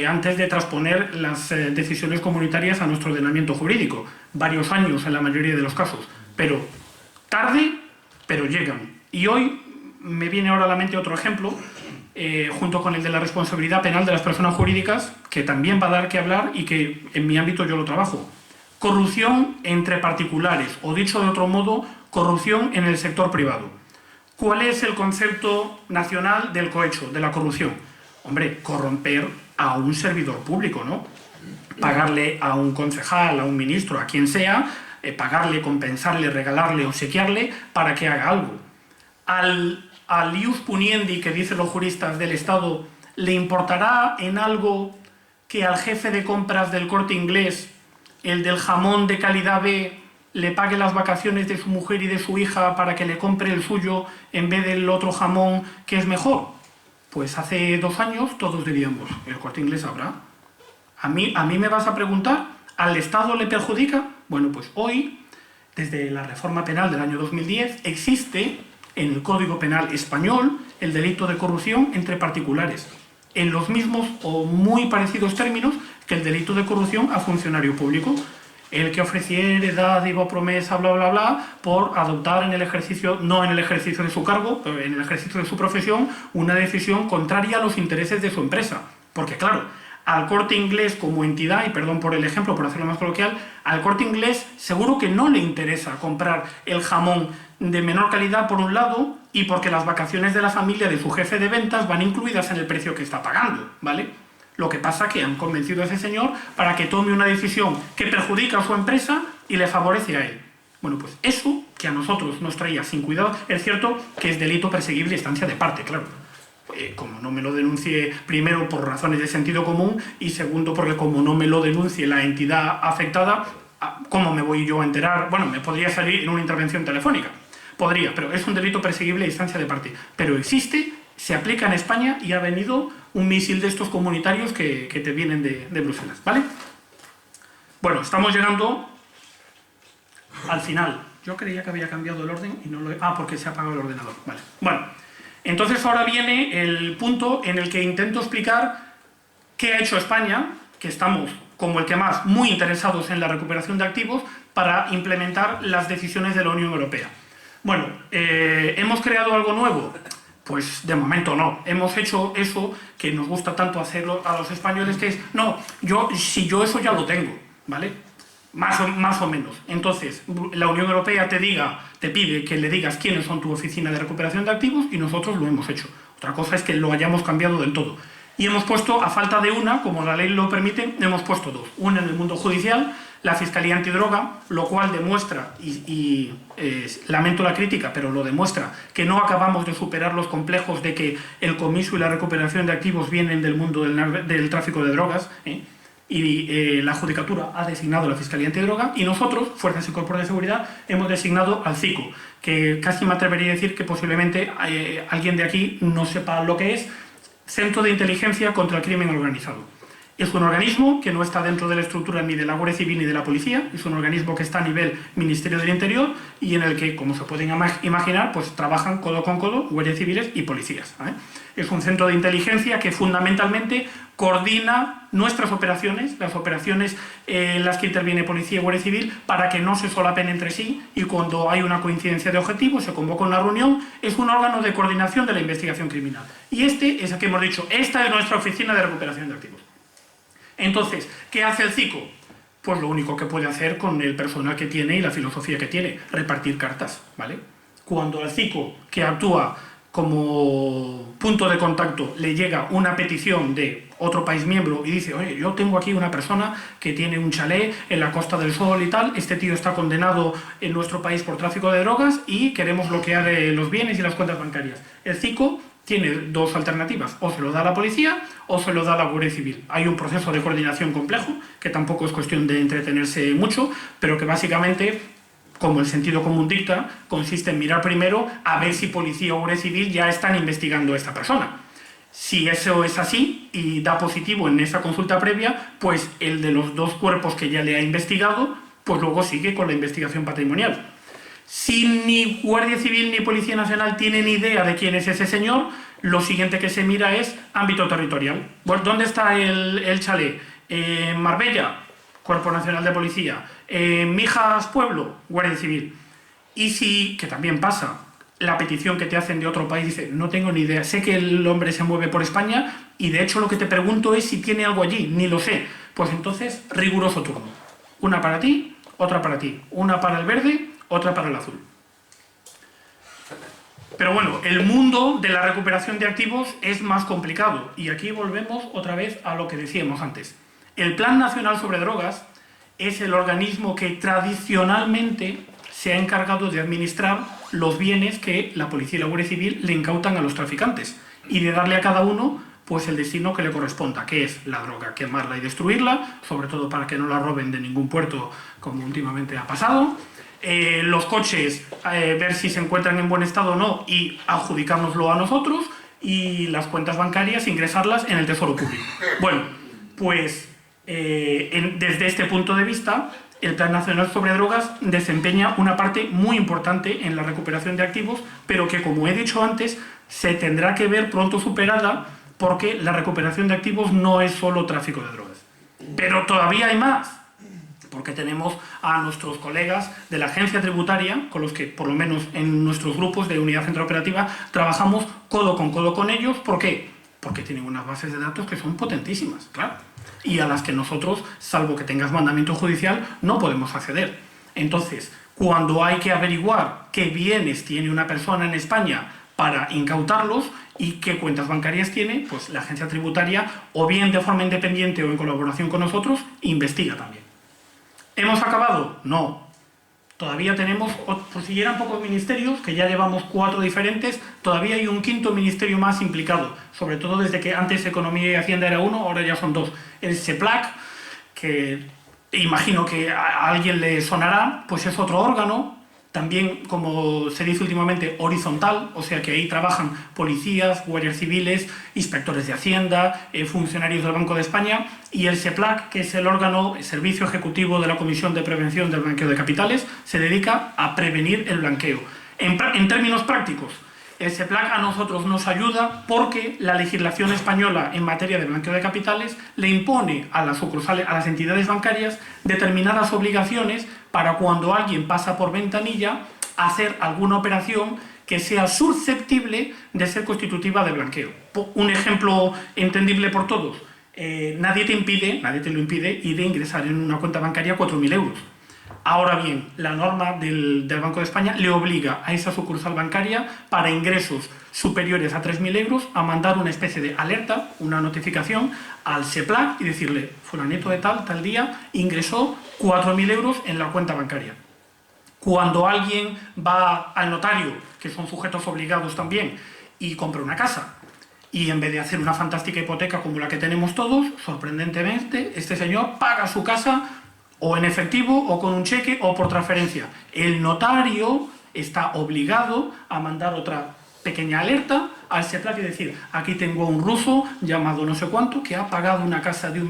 antes de transponer las decisiones comunitarias a nuestro ordenamiento jurídico. Varios años en la mayoría de los casos, pero tarde, pero llegan. Y hoy me viene ahora a la mente otro ejemplo, junto con el de la responsabilidad penal de las personas jurídicas, que también va a dar que hablar y que en mi ámbito yo lo trabajo. Corrupción entre particulares, o dicho de otro modo, corrupción en el sector privado. ¿Cuál es el concepto nacional del cohecho, de la corrupción? Hombre, corromper a un servidor público, ¿no? pagarle a un concejal, a un ministro, a quien sea, pagarle, compensarle, regalarle, obsequiarle para que haga algo. Al ius puniendi, que dicen los juristas del Estado, ¿le importará en algo que al jefe de compras del Corte Inglés, el del jamón de calidad B, le pague las vacaciones de su mujer y de su hija para que le compre el suyo en vez del otro jamón que es mejor? Pues hace 2 años todos diríamos, ¿el Corte Inglés sabrá? ¿A mí me vas a preguntar? ¿Al Estado le perjudica? Bueno, pues hoy, desde la reforma penal del año 2010, existe en el Código Penal español el delito de corrupción entre particulares, en los mismos o muy parecidos términos que el delito de corrupción a funcionario público. El que ofreciere dádiva, promesa, bla, bla, bla, por adoptar en el ejercicio, no en el ejercicio de su cargo, pero en el ejercicio de su profesión, una decisión contraria a los intereses de su empresa. Porque claro, al Corte Inglés como entidad, y perdón por el ejemplo, por hacerlo más coloquial, al Corte Inglés seguro que no le interesa comprar el jamón de menor calidad por un lado, y porque las vacaciones de la familia de su jefe de ventas van incluidas en el precio que está pagando, ¿vale? Lo que pasa es que han convencido a ese señor para que tome una decisión que perjudica a su empresa y le favorece a él. Bueno, pues eso que a nosotros nos traía sin cuidado, es cierto que es delito perseguible a instancia de parte, claro. Como no me lo denuncie, primero por razones de sentido común y segundo porque como no me lo denuncie la entidad afectada, ¿cómo me voy yo a enterar? Bueno, me podría salir en una intervención telefónica, podría, pero es un delito perseguible a instancia de parte. Pero existe, se aplica en España y ha venido un misil de estos comunitarios que te vienen de Bruselas, ¿vale? Bueno, estamos llegando al final. Yo creía que había cambiado el orden y no lo he... Ah, porque se ha apagado el ordenador, vale. Bueno, entonces ahora viene el punto en el que intento explicar qué ha hecho España, que estamos, como el que más, muy interesados en la recuperación de activos para implementar las decisiones de la Unión Europea. Bueno, ¿hemos creado algo nuevo? Pues de momento no. Hemos hecho eso que nos gusta tanto hacerlo a los españoles, que es, no, si yo eso ya lo tengo, ¿vale? Más o menos. Entonces, la Unión Europea te pide que le digas quiénes son tu oficina de recuperación de activos y nosotros lo hemos hecho. Otra cosa es que lo hayamos cambiado del todo. Y hemos puesto, a falta de una, como la ley lo permite, hemos puesto 2. Una en el mundo judicial, la Fiscalía Antidroga, lo cual demuestra, lamento la crítica, pero lo demuestra, que no acabamos de superar los complejos de que el comiso y la recuperación de activos vienen del mundo del tráfico de drogas, y la Judicatura ha designado la Fiscalía Antidroga, y nosotros, Fuerzas y Cuerpos de Seguridad, hemos designado al CICO, que casi me atrevería a decir que posiblemente alguien de aquí no sepa lo que es, Centro de Inteligencia contra el Crimen Organizado. Es un organismo que no está dentro de la estructura ni de la Guardia Civil ni de la Policía, es un organismo que está a nivel Ministerio del Interior y en el que, como se pueden imaginar, pues trabajan codo con codo guardias civiles y policías, ¿eh? Es un centro de inteligencia que fundamentalmente coordina nuestras operaciones, las operaciones en las que interviene Policía y Guardia Civil, para que no se solapen entre sí y cuando hay una coincidencia de objetivos se convoca una reunión. Es un órgano de coordinación de la investigación criminal. Y este es el que hemos dicho, esta es nuestra oficina de recuperación de activos. Entonces, ¿qué hace el CICO? Pues lo único que puede hacer con el personal que tiene y la filosofía que tiene, repartir cartas, ¿vale? Cuando al CICO, que actúa como punto de contacto, le llega una petición de otro país miembro y dice, oye, yo tengo aquí una persona que tiene un chalet en la Costa del Sol y tal, este tío está condenado en nuestro país por tráfico de drogas y queremos bloquear los bienes y las cuentas bancarias. El CICO tiene 2 alternativas, o se lo da a la policía o se lo da a la Guardia Civil. Hay un proceso de coordinación complejo, que tampoco es cuestión de entretenerse mucho, pero que básicamente, como el sentido común dicta, consiste en mirar primero a ver si policía o Guardia Civil ya están investigando a esta persona. Si eso es así y da positivo en esa consulta previa, pues el de los 2 cuerpos que ya le ha investigado, pues luego sigue con la investigación patrimonial. Si ni Guardia Civil ni Policía Nacional tienen idea de quién es ese señor, lo siguiente que se mira es ámbito territorial. ¿Dónde está el chalet? Marbella, Cuerpo Nacional de Policía. Mijas, Pueblo, Guardia Civil. Y si, que también pasa, la petición que te hacen de otro país dice, no tengo ni idea, sé que el hombre se mueve por España y de hecho lo que te pregunto es si tiene algo allí, ni lo sé. Pues entonces, riguroso turno. Una para ti, otra para ti. Una para el verde, otra para el azul. Pero bueno, el mundo de la recuperación de activos es más complicado y aquí volvemos otra vez a lo que decíamos antes. El Plan Nacional sobre Drogas es el organismo que tradicionalmente se ha encargado de administrar los bienes que la policía y la Guardia Civil le incautan a los traficantes y de darle a cada uno pues el destino que le corresponda, que es la droga, quemarla y destruirla, sobre todo para que no la roben de ningún puerto como últimamente ha pasado. Los coches, ver si se encuentran en buen estado o no y adjudicárnoslo a nosotros, y las cuentas bancarias ingresarlas en el Tesoro Público. Bueno, pues desde este punto de vista, el Plan Nacional sobre Drogas desempeña una parte muy importante en la recuperación de activos, pero que, como he dicho antes, se tendrá que ver pronto superada, porque la recuperación de activos no es solo tráfico de drogas. Pero todavía hay más, porque tenemos a nuestros colegas de la agencia tributaria, con los que, por lo menos en nuestros grupos de unidad central operativa, trabajamos codo con ellos. ¿Por qué? Porque tienen unas bases de datos que son potentísimas, claro, y a las que nosotros, salvo que tengas mandamiento judicial, no podemos acceder. Entonces, cuando hay que averiguar qué bienes tiene una persona en España para incautarlos y qué cuentas bancarias tiene, pues la agencia tributaria, o bien de forma independiente o en colaboración con nosotros, investiga también. ¿Hemos acabado? No. Todavía tenemos, por si eran pocos ministerios, que ya llevamos 4 diferentes, todavía hay un 5º ministerio más implicado, sobre todo desde que antes Economía y Hacienda era 1, ahora ya son 2. El SEPLAC, que imagino que a alguien le sonará, pues es otro órgano, también, como se dice últimamente, horizontal, o sea que ahí trabajan policías, guardias civiles, inspectores de Hacienda, funcionarios del Banco de España, y el SEPLAC, que es el órgano, el Servicio Ejecutivo de la Comisión de Prevención del Blanqueo de Capitales, se dedica a prevenir el blanqueo. En términos prácticos, el SEPLAC a nosotros nos ayuda porque la legislación española en materia de blanqueo de capitales le impone a las sucursales, a las entidades bancarias, determinadas obligaciones para cuando alguien pasa por ventanilla hacer alguna operación que sea susceptible de ser constitutiva de blanqueo. Un ejemplo entendible por todos: nadie te lo impide ir a ingresar en una cuenta bancaria 4.000 euros. Ahora bien, la norma del Banco de España le obliga a esa sucursal bancaria, para ingresos superiores a 3.000 euros, a mandar una especie de alerta, una notificación al SEPLAC y decirle: fulanito de tal día ingresó 4.000 euros en la cuenta bancaria. Cuando alguien va al notario, que son sujetos obligados también, y compra una casa, y en vez de hacer una fantástica hipoteca como la que tenemos todos, sorprendentemente, este señor paga su casa o en efectivo, o con un cheque, o por transferencia. El notario está obligado a mandar otra pequeña alerta al SEPLAC y decir: aquí tengo a un ruso llamado no sé cuánto que ha pagado una casa de 1,5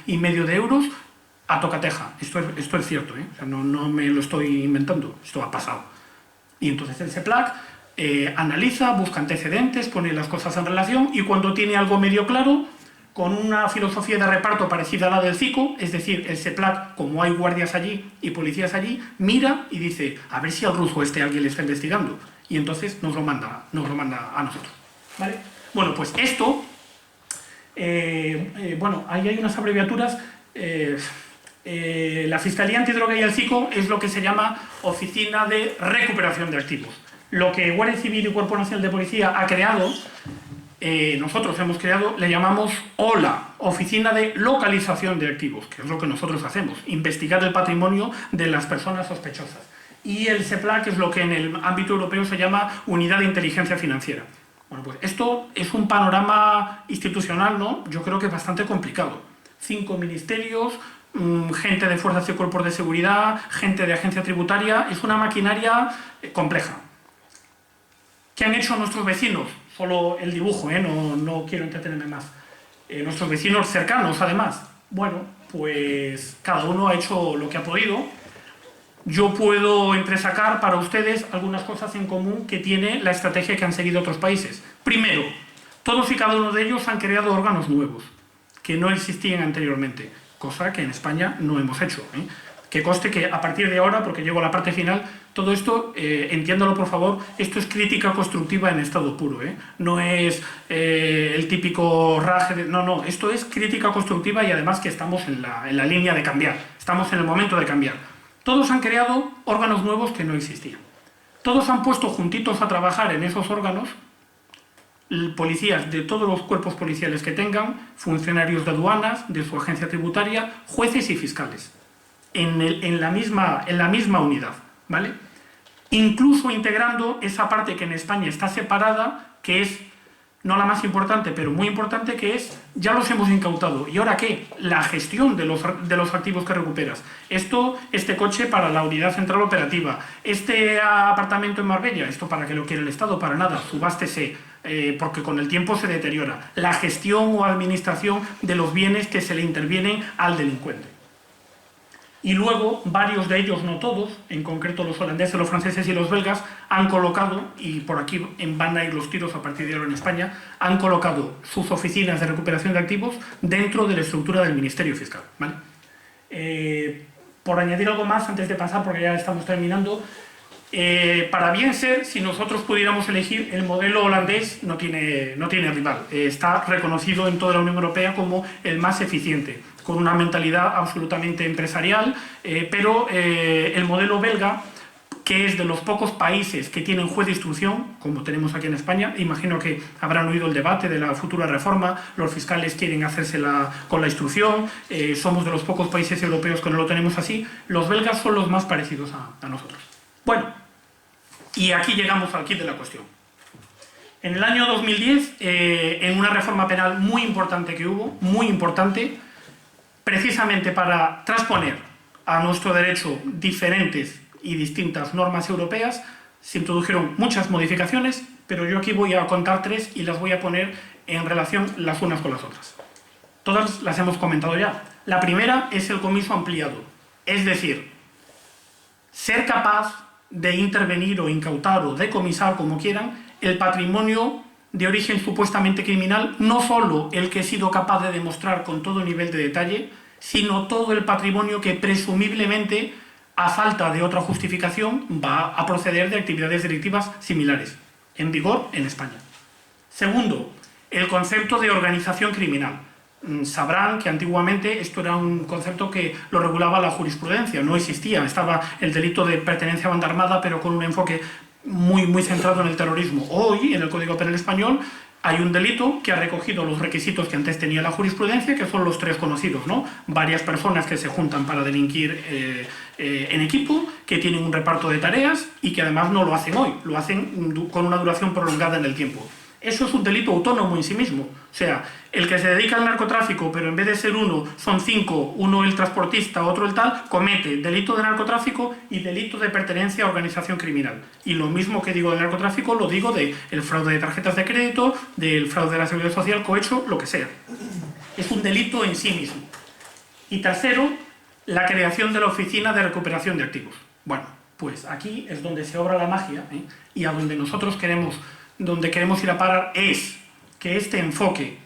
millones de euros a tocateja. Esto es cierto, ¿eh? O sea, no me lo estoy inventando, esto ha pasado. Y entonces el SEPLAC analiza, busca antecedentes, pone las cosas en relación, y cuando tiene algo medio claro, con una filosofía de reparto parecida a la del CICO, es decir, el SEPLAC, como hay guardias allí y policías allí, mira y dice: a ver si al ruso alguien le está investigando, y entonces nos lo manda a nosotros, ¿vale? Bueno, pues esto, bueno, ahí hay unas abreviaturas. La Fiscalía Antidroga y el CICO es lo que se llama Oficina de Recuperación de Activos. Lo que Guardia Civil y Cuerpo Nacional de Policía ha creado, nosotros hemos creado, le llamamos OLA, Oficina de Localización de Activos, que es lo que nosotros hacemos: investigar el patrimonio de las personas sospechosas. Y el SEPLAC es lo que en el ámbito europeo se llama Unidad de Inteligencia Financiera. Bueno, pues esto es un panorama institucional, ¿no? Yo creo que es bastante complicado. 5 ministerios, gente de fuerzas y cuerpos de seguridad, gente de agencia tributaria. Es una maquinaria compleja. ¿Qué han hecho nuestros vecinos? Solo el dibujo, no quiero entretenerme más. Nuestros vecinos cercanos, además. Bueno, pues cada uno ha hecho lo que ha podido. Yo puedo entresacar para ustedes algunas cosas en común que tiene la estrategia que han seguido otros países. Primero, todos y cada uno de ellos han creado órganos nuevos que no existían anteriormente, cosa que en España no hemos hecho, ¿eh? Que conste que a partir de ahora, porque llego a la parte final, todo esto, entiéndalo por favor, esto es crítica constructiva en estado puro, ¿eh? No es el típico raje, no, esto es crítica constructiva, y además que estamos en la línea de cambiar, estamos en el momento de cambiar. Todos han creado órganos nuevos que no existían. Todos han puesto juntitos a trabajar en esos órganos policías de todos los cuerpos policiales que tengan, funcionarios de aduanas, de su agencia tributaria, jueces y fiscales, en la misma unidad, ¿vale? Incluso integrando esa parte que en España está separada, que es no la más importante, pero muy importante, que es, ya los hemos incautado, ¿y ahora qué? La gestión de los activos que recuperas. Este coche para la unidad central operativa, este apartamento en Marbella, esto para qué lo quiere el Estado, para nada, subástese, porque con el tiempo se deteriora. La gestión o administración de los bienes que se le intervienen al delincuente. Y luego, varios de ellos, no todos, en concreto los holandeses, los franceses y los belgas, han colocado, y por aquí van a ir los tiros a partir de ahora en España, han colocado sus oficinas de recuperación de activos dentro de la estructura del Ministerio Fiscal, ¿vale? Por añadir algo más, antes de pasar, porque ya estamos terminando, para bien ser, si nosotros pudiéramos elegir, el modelo holandés no tiene rival. Está reconocido en toda la Unión Europea como el más eficiente, con una mentalidad absolutamente empresarial, pero el modelo belga, que es de los pocos países que tienen juez de instrucción, como tenemos aquí en España, imagino que habrán oído el debate de la futura reforma, los fiscales quieren hacérsela con la instrucción, somos de los pocos países europeos que no lo tenemos así, los belgas son los más parecidos a nosotros. Bueno, y aquí llegamos al quid de la cuestión. En el año 2010, en una reforma penal muy importante que hubo, muy importante, precisamente para transponer a nuestro derecho diferentes y distintas normas europeas, se introdujeron muchas modificaciones, pero yo aquí voy a contar 3 y las voy a poner en relación las unas con las otras. Todas las hemos comentado ya. La primera es el comiso ampliado, es decir, ser capaz de intervenir o incautar o decomisar, como quieran, el patrimonio de origen supuestamente criminal, no solo el que he sido capaz de demostrar con todo nivel de detalle, sino todo el patrimonio que presumiblemente, a falta de otra justificación, va a proceder de actividades delictivas similares, en vigor en España. Segundo, el concepto de organización criminal. Sabrán que antiguamente esto era un concepto que lo regulaba la jurisprudencia, no existía, estaba el delito de pertenencia a banda armada, pero con un enfoque muy centrado en el terrorismo. Hoy, en el Código Penal Español, hay un delito que ha recogido los requisitos que antes tenía la jurisprudencia, que son los 3 conocidos, ¿no? Varias personas que se juntan para delinquir en equipo, que tienen un reparto de tareas y que además no lo hacen hoy, lo hacen con una duración prolongada en el tiempo. Eso es un delito autónomo en sí mismo. O sea, el que se dedica al narcotráfico, pero en vez de ser uno, son 5, uno el transportista, otro el tal, comete delito de narcotráfico y delito de pertenencia a organización criminal. Y lo mismo que digo del narcotráfico, lo digo del fraude de tarjetas de crédito, del fraude de la seguridad social, cohecho, lo que sea. Es un delito en sí mismo. Y tercero, la creación de la Oficina de Recuperación de Activos. Bueno, pues aquí es donde se obra la magia, y a donde nosotros queremos ir a parar es que este enfoque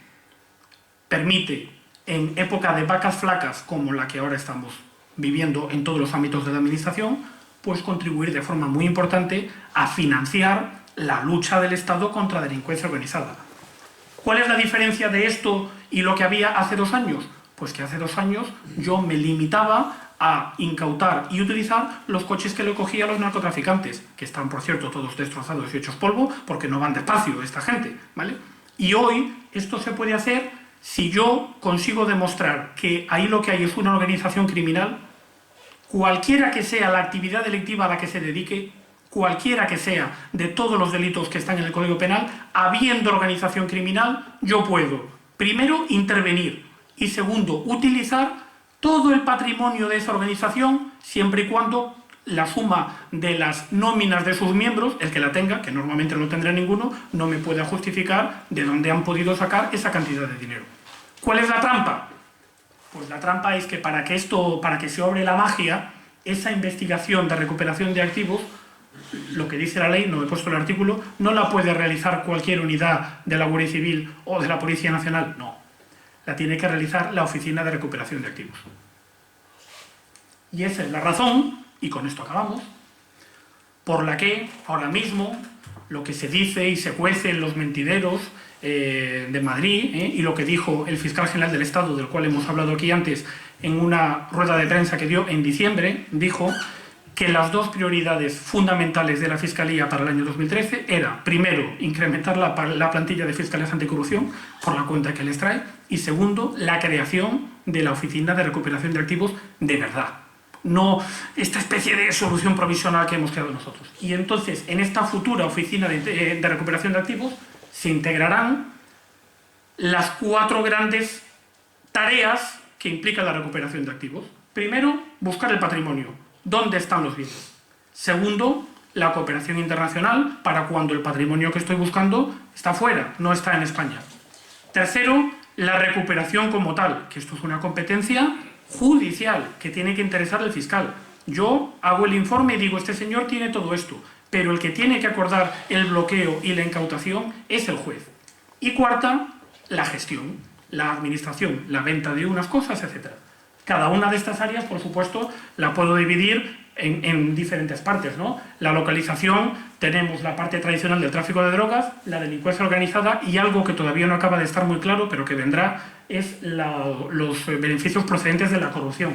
permite, en época de vacas flacas como la que ahora estamos viviendo en todos los ámbitos de la administración, pues contribuir de forma muy importante a financiar la lucha del Estado contra la delincuencia organizada. ¿Cuál es la diferencia de esto y lo que había hace 2 años? Pues que hace 2 años yo me limitaba a incautar y utilizar los coches que le cogía a los narcotraficantes, que están, por cierto, todos destrozados y hechos polvo, porque no van despacio esta gente, ¿vale? Y hoy esto se puede hacer si yo consigo demostrar que ahí lo que hay es una organización criminal, cualquiera que sea la actividad delictiva a la que se dedique, cualquiera que sea de todos los delitos que están en el Código Penal, habiendo organización criminal, yo puedo, primero, intervenir y segundo, utilizar todo el patrimonio de esa organización, siempre y cuando la suma de las nóminas de sus miembros, el que la tenga, que normalmente no tendrá ninguno, no me pueda justificar de dónde han podido sacar esa cantidad de dinero. ¿Cuál es la trampa? Pues la trampa es que para que se obre la magia, esa investigación de recuperación de activos, lo que dice la ley, no he puesto el artículo, no la puede realizar cualquier unidad de la Guardia Civil o de la Policía Nacional, no. La tiene que realizar la Oficina de Recuperación de Activos. Y esa es la razón, y con esto acabamos, por la que ahora mismo lo que se dice y se cuece en los mentideros de Madrid, y lo que dijo el fiscal general del Estado, del cual hemos hablado aquí antes, en una rueda de prensa que dio en diciembre, dijo que las dos prioridades fundamentales de la Fiscalía para el año 2013 era, primero, incrementar la plantilla de fiscales anticorrupción por la cuenta que les trae, y segundo, la creación de la Oficina de Recuperación de Activos de verdad. No esta especie de solución provisional que hemos creado nosotros. Y entonces, en esta futura Oficina de Recuperación de Activos se integrarán las 4 grandes tareas que implica la recuperación de activos. Primero, buscar el patrimonio. ¿Dónde están los bienes? Segundo, la cooperación internacional para cuando el patrimonio que estoy buscando está fuera, no está en España. Tercero, la recuperación como tal, que esto es una competencia judicial que tiene que interesar al fiscal. Yo hago el informe y digo, este señor tiene todo esto, pero el que tiene que acordar el bloqueo y la incautación es el juez. Y cuarta, la gestión, la administración, la venta de unas cosas, etc. Cada una de estas áreas, por supuesto, la puedo dividir en diferentes partes, ¿no? La localización, tenemos la parte tradicional del tráfico de drogas, la delincuencia organizada y algo que todavía no acaba de estar muy claro, pero que vendrá, es los beneficios procedentes de la corrupción.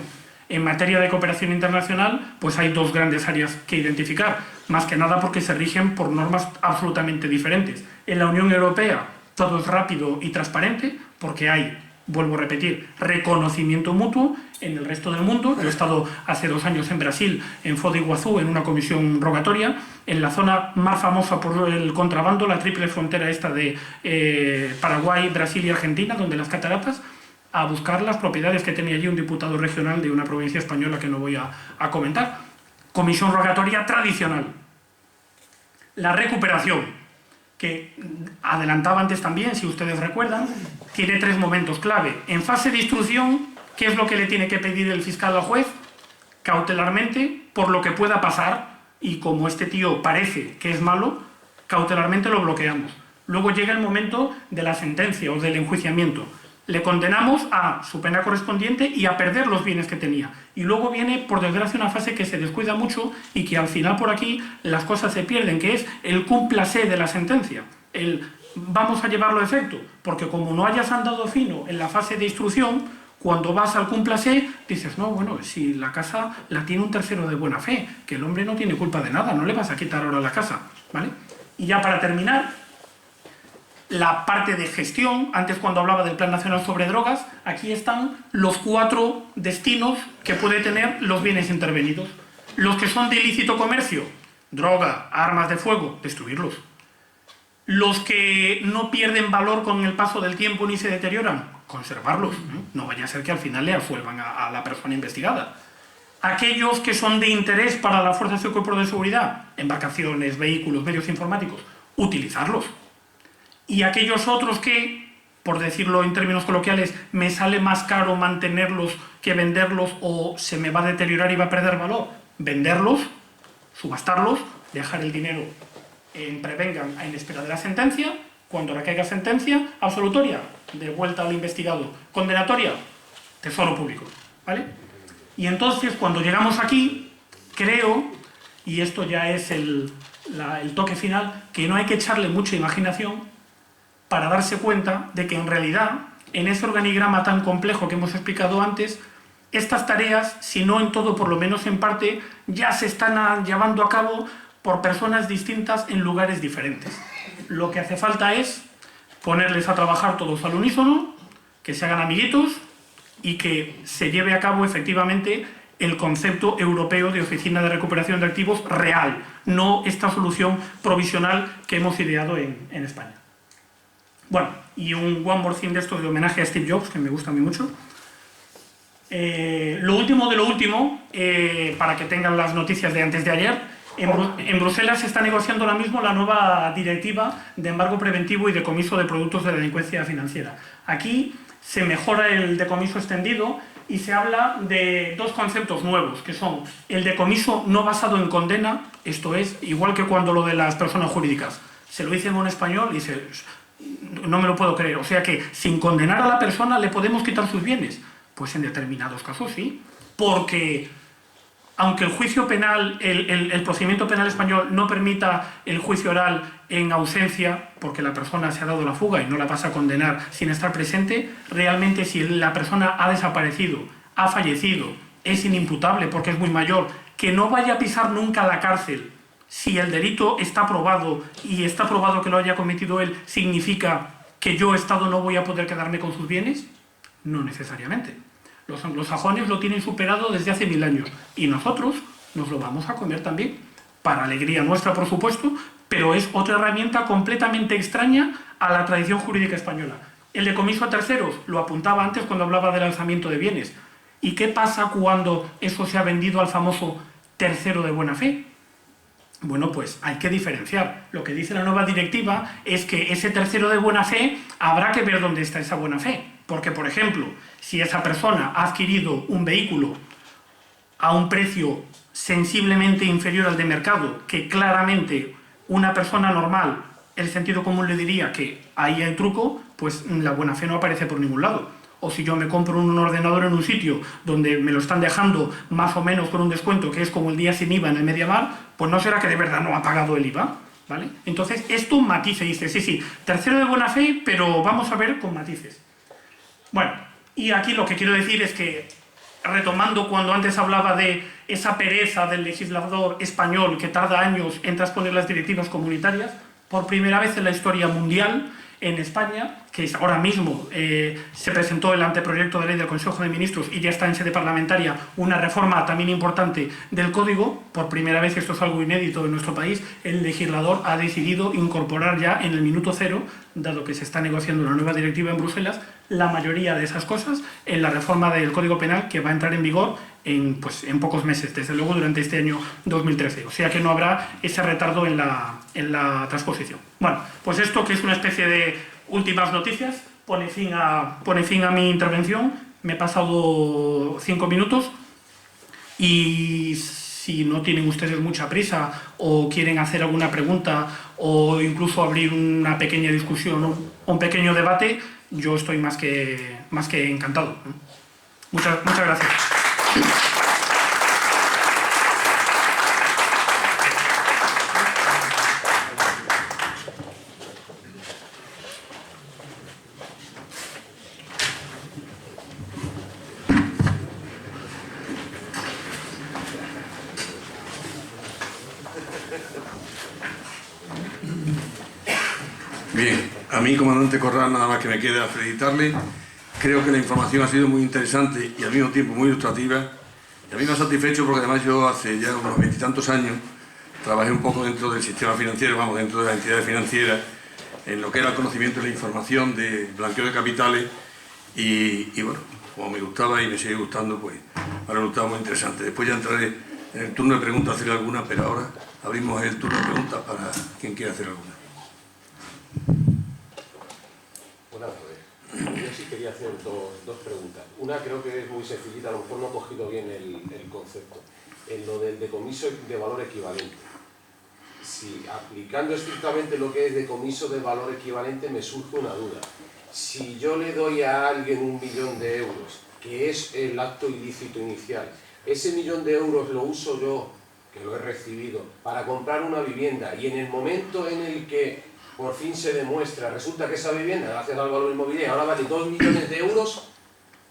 En materia de cooperación internacional, pues hay 2 grandes áreas que identificar, más que nada porque se rigen por normas absolutamente diferentes. En la Unión Europea todo es rápido y transparente, porque hay, vuelvo a repetir, reconocimiento mutuo. En el resto del mundo, yo he estado hace 2 años en Brasil, en Foz de Iguazú, en una comisión rogatoria, en la zona más famosa por el contrabando, la triple frontera esta de Paraguay, Brasil y Argentina, donde las cataratas, a buscar las propiedades que tenía allí un diputado regional de una provincia española que no voy a comentar. Comisión rogatoria tradicional. La recuperación, que adelantaba antes también, si ustedes recuerdan, tiene 3 momentos clave. En fase de instrucción, ¿qué es lo que le tiene que pedir el fiscal al juez? Cautelarmente, por lo que pueda pasar, y como este tío parece que es malo, cautelarmente lo bloqueamos. Luego llega el momento de la sentencia o del enjuiciamiento. Le condenamos a su pena correspondiente y a perder los bienes que tenía. Y luego viene, por desgracia, una fase que se descuida mucho y que al final por aquí las cosas se pierden, que es el cúmplase de la sentencia. El vamos a llevarlo a efecto, porque como no hayas andado fino en la fase de instrucción, cuando vas al cúmplase, dices, no, bueno, si la casa la tiene un tercero de buena fe, que el hombre no tiene culpa de nada, no le vas a quitar ahora la casa, ¿vale? Y ya para terminar, la parte de gestión, antes cuando hablaba del Plan Nacional sobre Drogas, aquí están los 4 destinos que puede tener los bienes intervenidos. Los que son de ilícito comercio, droga, armas de fuego, destruirlos. Los que no pierden valor con el paso del tiempo ni se deterioran, conservarlos. No vaya a ser que al final le absuelvan a la persona investigada. Aquellos que son de interés para las fuerzas y cuerpos de seguridad, embarcaciones, vehículos, medios informáticos, utilizarlos. Y aquellos otros que, por decirlo en términos coloquiales, me sale más caro mantenerlos que venderlos o se me va a deteriorar y va a perder valor, venderlos, subastarlos, dejar el dinero en prevengan en espera de la sentencia, cuando recaiga sentencia, absolutoria, de vuelta al investigado, condenatoria, tesoro público, ¿vale? Y entonces, cuando llegamos aquí, creo, y esto ya es el toque final, que no hay que echarle mucha imaginación para darse cuenta de que en realidad, en ese organigrama tan complejo que hemos explicado antes, estas tareas, si no en todo, por lo menos en parte, ya se están llevando a cabo por personas distintas en lugares diferentes. Lo que hace falta es ponerles a trabajar todos al unísono, que se hagan amiguitos y que se lleve a cabo efectivamente el concepto europeo de Oficina de Recuperación de Activos real, no esta solución provisional que hemos ideado en España. Bueno, y un one more thing de esto de homenaje a Steve Jobs, que me gusta a mí mucho. Lo último de lo último, para que tengan las noticias de antes de ayer, en Bruselas se está negociando ahora mismo la nueva directiva de embargo preventivo y decomiso de productos de delincuencia financiera. Aquí se mejora el decomiso extendido y se habla de 2 conceptos nuevos, que son el decomiso no basado en condena, esto es, igual que cuando lo de las personas jurídicas. Se lo dice en un español y dice, no me lo puedo creer, o sea que sin condenar a la persona le podemos quitar sus bienes. Pues en determinados casos sí, porque aunque el juicio penal, el procedimiento penal español no permita el juicio oral en ausencia, porque la persona se ha dado la fuga y no la vas a condenar sin estar presente, realmente si la persona ha desaparecido, ha fallecido, es inimputable porque es muy mayor que no vaya a pisar nunca la cárcel si el delito está probado y está probado que lo haya cometido él, significa que yo, Estado, no voy a poder quedarme con sus bienes? No necesariamente. Los anglosajones lo tienen superado desde hace 1000 años y nosotros nos lo vamos a comer también, para alegría nuestra, por supuesto, pero es otra herramienta completamente extraña a la tradición jurídica española. El decomiso a terceros, lo apuntaba antes cuando hablaba del alzamiento de bienes. ¿Y qué pasa cuando eso se ha vendido al famoso tercero de buena fe? Bueno, pues hay que diferenciar. Lo que dice la nueva directiva es que ese tercero de buena fe habrá que ver dónde está esa buena fe. Porque, por ejemplo, si esa persona ha adquirido un vehículo a un precio sensiblemente inferior al de mercado, que claramente una persona normal, el sentido común le diría que ahí hay truco, pues la buena fe no aparece por ningún lado. O si yo me compro un ordenador en un sitio donde me lo están dejando más o menos con un descuento, que es como el día sin IVA en el MediaMarkt, pues no será que de verdad no ha pagado el IVA, ¿vale? Entonces, esto matiza y dice, sí, tercero de buena fe, pero vamos a ver con matices. Bueno, y aquí lo que quiero decir es que, retomando cuando antes hablaba de esa pereza del legislador español que tarda años en transponer las directivas comunitarias, por primera vez en la historia mundial, en España, que es ahora mismo se presentó el anteproyecto de ley del Consejo de Ministros y ya está en sede parlamentaria una reforma también importante del Código. Por primera vez, esto es algo inédito en nuestro país, el legislador ha decidido incorporar ya en el minuto cero, dado que se está negociando una nueva directiva en Bruselas, la mayoría de esas cosas en la reforma del Código Penal que va a entrar en vigor en pocos meses, desde luego durante este año 2013. O sea que no habrá ese retardo en la transposición. Bueno, pues esto, que es una especie de últimas noticias, pone fin a mi intervención. Me he pasado 5 minutos y si no tienen ustedes mucha prisa o quieren hacer alguna pregunta o incluso abrir una pequeña discusión o un pequeño debate, yo estoy más que encantado. Muchas gracias. Bien, a mí, comandante Corral, nada más que me queda felicitarle. Creo que la información ha sido muy interesante y al mismo tiempo muy ilustrativa. Y a mí me ha satisfecho porque además yo hace ya unos 20 y tantos años trabajé un poco dentro del sistema financiero, vamos, dentro de las entidades financieras, en lo que era el conocimiento y la información de blanqueo de capitales y bueno, como me gustaba y me sigue gustando, pues me ha resultado muy interesante. Después ya entraré en el turno de preguntas a hacer alguna, pero ahora abrimos el turno de preguntas para quien quiera hacer alguna. Buenas tardes. Yo sí quería hacer dos preguntas. Una creo que es muy sencillita, a lo mejor no he cogido bien el concepto. En lo del decomiso de valor equivalente. Si aplicando estrictamente lo que es decomiso de valor equivalente me surge una duda. Si yo le doy a alguien 1.000.000 de euros, que es el acto ilícito inicial, ese 1.000.000 de euros lo uso yo, que lo he recibido, para comprar una vivienda y en el momento en el que por fin se demuestra, resulta que esa vivienda, gracias al valor inmobiliario, ahora vale 2 millones de euros,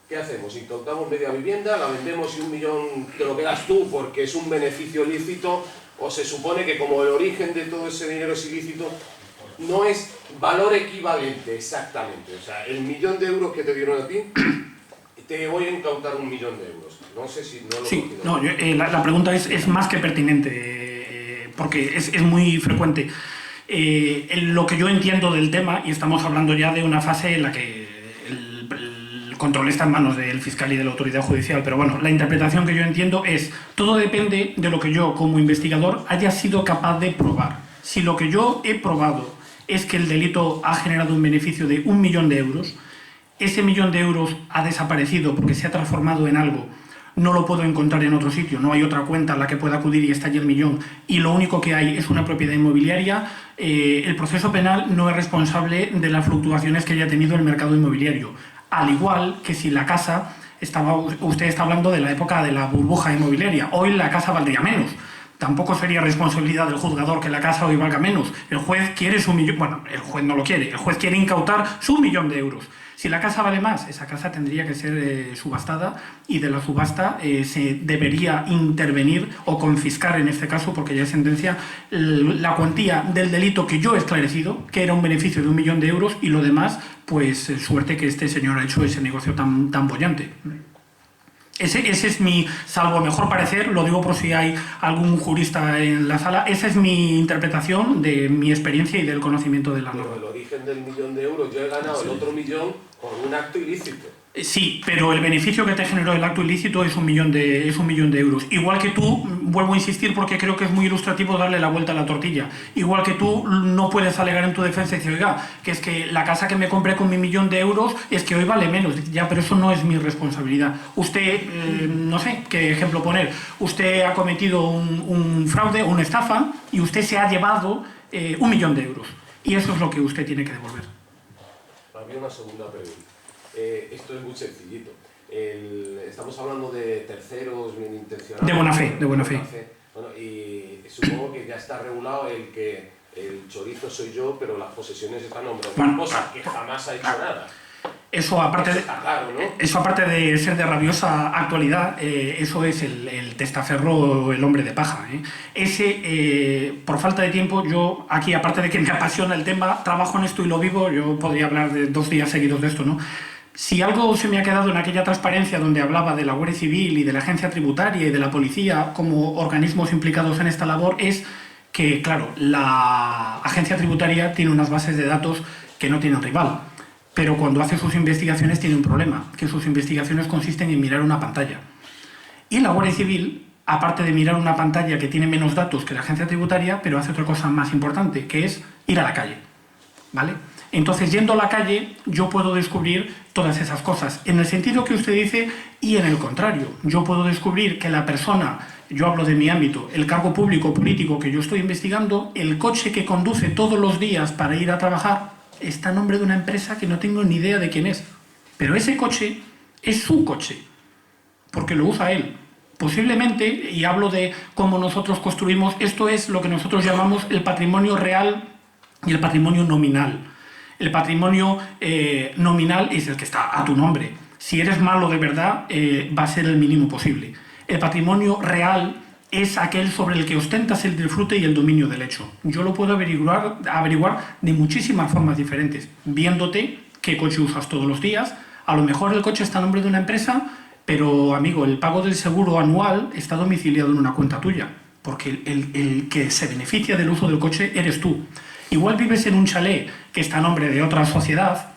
¿qué hacemos? Incautamos media vivienda, la vendemos y 1.000.000 te lo quedas tú porque es un beneficio lícito, o se supone que como el origen de todo ese dinero es ilícito, no es valor equivalente exactamente. O sea, el 1.000.000 de euros que te dieron a ti, te voy a incautar 1.000.000 de euros. No sé si no lo Sí, no, la pregunta es más que pertinente, porque es muy frecuente. Lo que yo entiendo del tema, y estamos hablando ya de una fase en la que el control está en manos del fiscal y de la autoridad judicial, pero bueno, la interpretación que yo entiendo es, todo depende de lo que yo como investigador haya sido capaz de probar. Si lo que yo he probado es que el delito ha generado un beneficio de 1.000.000 de euros, ese 1.000.000 de euros ha desaparecido porque se ha transformado en algo, no lo puedo encontrar en otro sitio, no hay otra cuenta a la que pueda acudir y está allí el 1.000.000, y lo único que hay es una propiedad inmobiliaria, el proceso penal no es responsable de las fluctuaciones que haya tenido el mercado inmobiliario. Al igual que si la casa, usted está hablando de la época de la burbuja inmobiliaria, hoy la casa valdría menos. Tampoco sería responsabilidad del juzgador que la casa hoy valga menos. El juez quiere su millón, bueno, el juez no lo quiere, el juez quiere incautar su 1.000.000 de euros. Si la casa vale más, esa casa tendría que ser subastada y de la subasta se debería intervenir o confiscar en este caso, porque ya es sentencia, la cuantía del delito que yo he esclarecido, que era un beneficio de 1.000.000 de euros, y lo demás, pues suerte que este señor ha hecho ese negocio tan bollante. Ese es mi, salvo mejor parecer, lo digo por si hay algún jurista en la sala, esa es mi interpretación de mi experiencia y del conocimiento de la norma. Pero el origen del 1.000.000 de euros, yo he ganado el otro 1.000.000 con un acto ilícito. Sí, pero el beneficio que te generó el acto ilícito es 1.000.000 de euros. Igual que tú, vuelvo a insistir porque creo que es muy ilustrativo darle la vuelta a la tortilla. Igual que tú no puedes alegar en tu defensa y decir, oiga, que es que la casa que me compré con 1.000.000 de euros es que hoy vale menos. Ya, pero eso no es mi responsabilidad. Usted, no sé qué ejemplo poner, usted ha cometido un fraude, una estafa, y usted se ha llevado 1.000.000 de euros. Y eso es lo que usted tiene que devolver. Había una segunda pregunta. Esto es muy sencillito. Estamos hablando de terceros bien intencionados. De buena fe, de buena fe. Bueno, y supongo que ya está regulado el que el chorizo soy yo, pero las posesiones están a nombre de otra cosa, que jamás ha hecho nada. Eso aparte, está claro, ¿no? Eso aparte de ser de rabiosa actualidad, eso es el testaferro, el hombre de paja. Por falta de tiempo, yo aquí, aparte de que me apasiona el tema, trabajo en esto y lo vivo, yo podría hablar de 2 días seguidos de esto, ¿no? Si algo se me ha quedado en aquella transparencia donde hablaba de la Guardia Civil y de la Agencia Tributaria y de la Policía como organismos implicados en esta labor, es que, claro, la Agencia Tributaria tiene unas bases de datos que no tienen rival. Pero cuando hace sus investigaciones tiene un problema, que sus investigaciones consisten en mirar una pantalla. Y la Guardia Civil, aparte de mirar una pantalla que tiene menos datos que la Agencia Tributaria, pero hace otra cosa más importante, que es ir a la calle, ¿vale? Entonces, yendo a la calle, yo puedo descubrir todas esas cosas, en el sentido que usted dice y en el contrario. Yo puedo descubrir que la persona, yo hablo de mi ámbito, el cargo público político que yo estoy investigando, el coche que conduce todos los días para ir a trabajar, está a nombre de una empresa que no tengo ni idea de quién es. Pero ese coche es su coche, porque lo usa él. Posiblemente, y hablo de cómo nosotros construimos, esto es lo que nosotros llamamos el patrimonio real y el patrimonio nominal. El patrimonio nominal es el que está a tu nombre. Si eres malo de verdad, va a ser el mínimo posible. El patrimonio real es aquel sobre el que ostentas el disfrute y el dominio del hecho. Yo lo puedo averiguar de muchísimas formas diferentes, viéndote qué coche usas todos los días. A lo mejor el coche está a nombre de una empresa, pero, amigo, el pago del seguro anual está domiciliado en una cuenta tuya, porque el que se beneficia del uso del coche eres tú. Igual vives en un chalet que está a nombre de otra sociedad,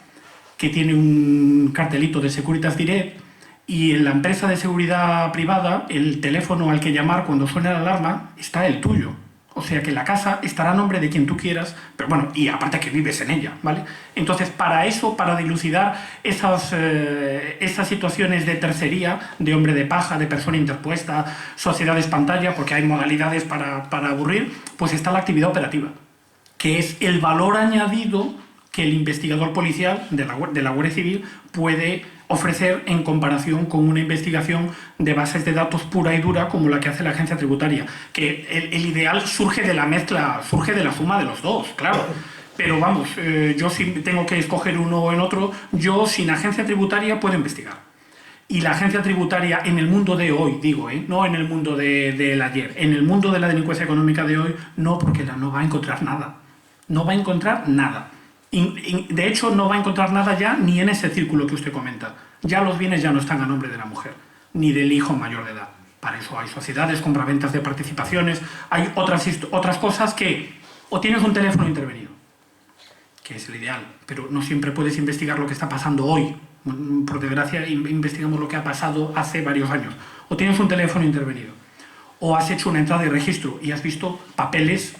que tiene un cartelito de Securitas Direct, y en la empresa de seguridad privada, el teléfono al que llamar cuando suene la alarma está el tuyo. O sea que la casa estará a nombre de quien tú quieras, pero bueno, y aparte que vives en ella, ¿vale? Entonces, para eso, para dilucidar esas situaciones de tercería, de hombre de paja, de persona interpuesta, sociedades pantalla, porque hay modalidades para aburrir, pues está la actividad operativa, que es el valor añadido que el investigador policial de la Guardia Civil puede ofrecer en comparación con una investigación de bases de datos pura y dura como la que hace la Agencia Tributaria. Que el ideal surge de la mezcla, surge de la suma de los dos, claro. Pero vamos, yo si tengo que escoger uno o en otro, yo sin Agencia Tributaria puedo investigar. Y la Agencia Tributaria en el mundo de hoy, digo, no en el mundo del ayer, en el mundo de la delincuencia económica de hoy, no, porque no va a encontrar nada. No va a encontrar nada. De hecho, no va a encontrar nada ya ni en ese círculo que usted comenta. Ya los bienes ya no están a nombre de la mujer, ni del hijo mayor de edad. Para eso hay sociedades, compraventas de participaciones, hay otras cosas que... O tienes un teléfono intervenido, que es el ideal, pero no siempre puedes investigar lo que está pasando hoy. Por desgracia, investigamos lo que ha pasado hace varios años. O tienes un teléfono intervenido, o has hecho una entrada de registro y has visto papeles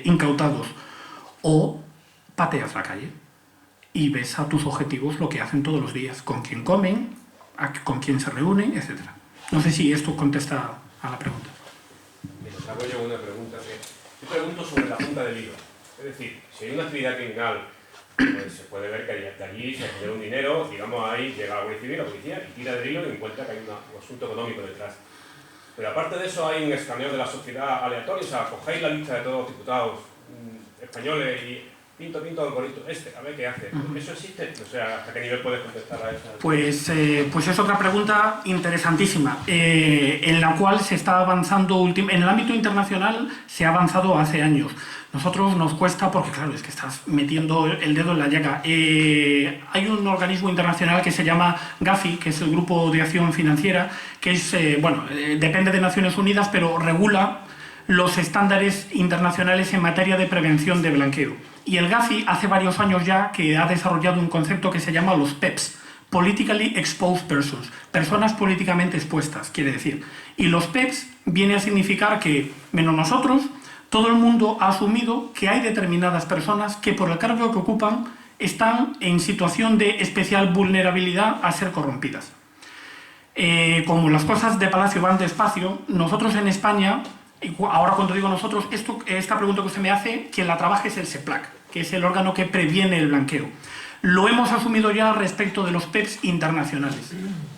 incautados, o pateas la calle y ves a tus objetivos lo que hacen todos los días, con quién comen, con quién se reúnen, etc. No sé si esto contesta a la pregunta. Mira, te hago yo una pregunta. Yo pregunto sobre la punta del IVA. Es decir, si hay una actividad criminal, pues se puede ver que de allí se genera un dinero, digamos, ahí llega la Guardia Civil, la policía, y tira del hilo y encuentra que hay un asunto económico detrás. Pero aparte de eso hay un escaneo de la sociedad aleatorio, o sea, cogéis la lista de todos los diputados españoles y pinto algoritmo a ver qué hace. ¿Eso existe? O sea, ¿hasta qué nivel puedes contestar a eso? Pues es otra pregunta interesantísima, en la cual se está avanzando, en el ámbito internacional se ha avanzado hace años. Nosotros nos cuesta, porque claro, es que estás metiendo el dedo en la llaga. Hay un organismo internacional que se llama Gafi, que es el Grupo de Acción Financiera, que es, depende de Naciones Unidas, pero regula los estándares internacionales en materia de prevención de blanqueo. Y el Gafi hace varios años ya que ha desarrollado un concepto que se llama los PEPs, Politically Exposed Persons, personas políticamente expuestas, quiere decir. Y los PEPs viene a significar que, menos nosotros, todo el mundo ha asumido que hay determinadas personas que por el cargo que ocupan están en situación de especial vulnerabilidad a ser corrompidas. Como las cosas de Palacio van despacio, nosotros en España, ahora cuando digo nosotros, esta pregunta que usted me hace, quien la trabaja es el SEPLAC, que es el órgano que previene el blanqueo. Lo hemos asumido ya respecto de los PEPs internacionales.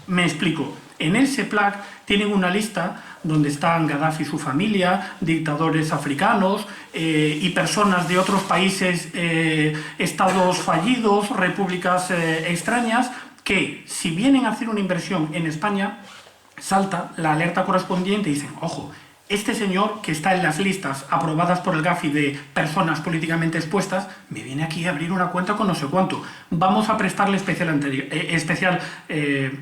Me explico. En el SEPLAC tienen una lista donde están Gaddafi y su familia, dictadores africanos y personas de otros países, estados fallidos, repúblicas extrañas, que si vienen a hacer una inversión en España, salta la alerta correspondiente y dicen, ojo, este señor que está en las listas aprobadas por el Gafi de personas políticamente expuestas, me viene aquí a abrir una cuenta con no sé cuánto. Vamos a prestarle especial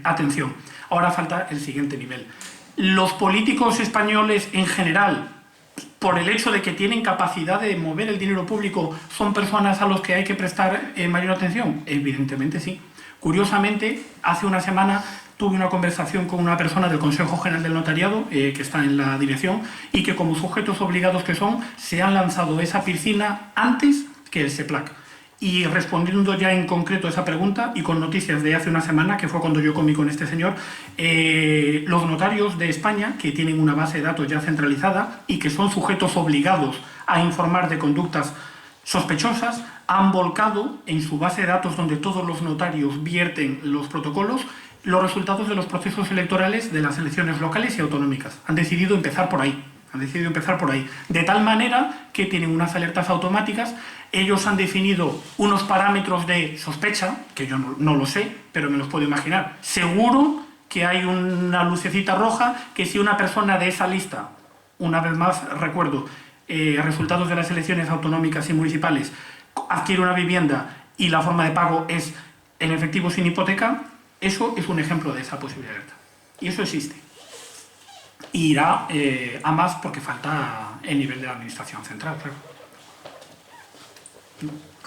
atención. Ahora falta el siguiente nivel. Los políticos españoles en general, por el hecho de que tienen capacidad de mover el dinero público, ¿son personas a los que hay que prestar mayor atención? Evidentemente sí. Curiosamente, hace una semana tuve una conversación con una persona del Consejo General del Notariado, que está en la dirección, y que como sujetos obligados que son, se han lanzado esa piscina antes que el SEPLAC. Y respondiendo ya en concreto a esa pregunta, y con noticias de hace una semana, que fue cuando yo comí con este señor, los notarios de España, que tienen una base de datos ya centralizada y que son sujetos obligados a informar de conductas sospechosas, han volcado en su base de datos, donde todos los notarios vierten los protocolos, los resultados de los procesos electorales de las elecciones locales y autonómicas. Han decidido empezar por ahí. De tal manera que tienen unas alertas automáticas. Ellos han definido unos parámetros de sospecha, que yo no lo sé, pero me los puedo imaginar. Seguro que hay una lucecita roja que si una persona de esa lista, una vez más recuerdo, resultados de las elecciones autonómicas y municipales, adquiere una vivienda y la forma de pago es en efectivo sin hipoteca, eso es un ejemplo de esa posible alerta. Y eso existe. Y irá a más porque falta el nivel de la administración central, claro.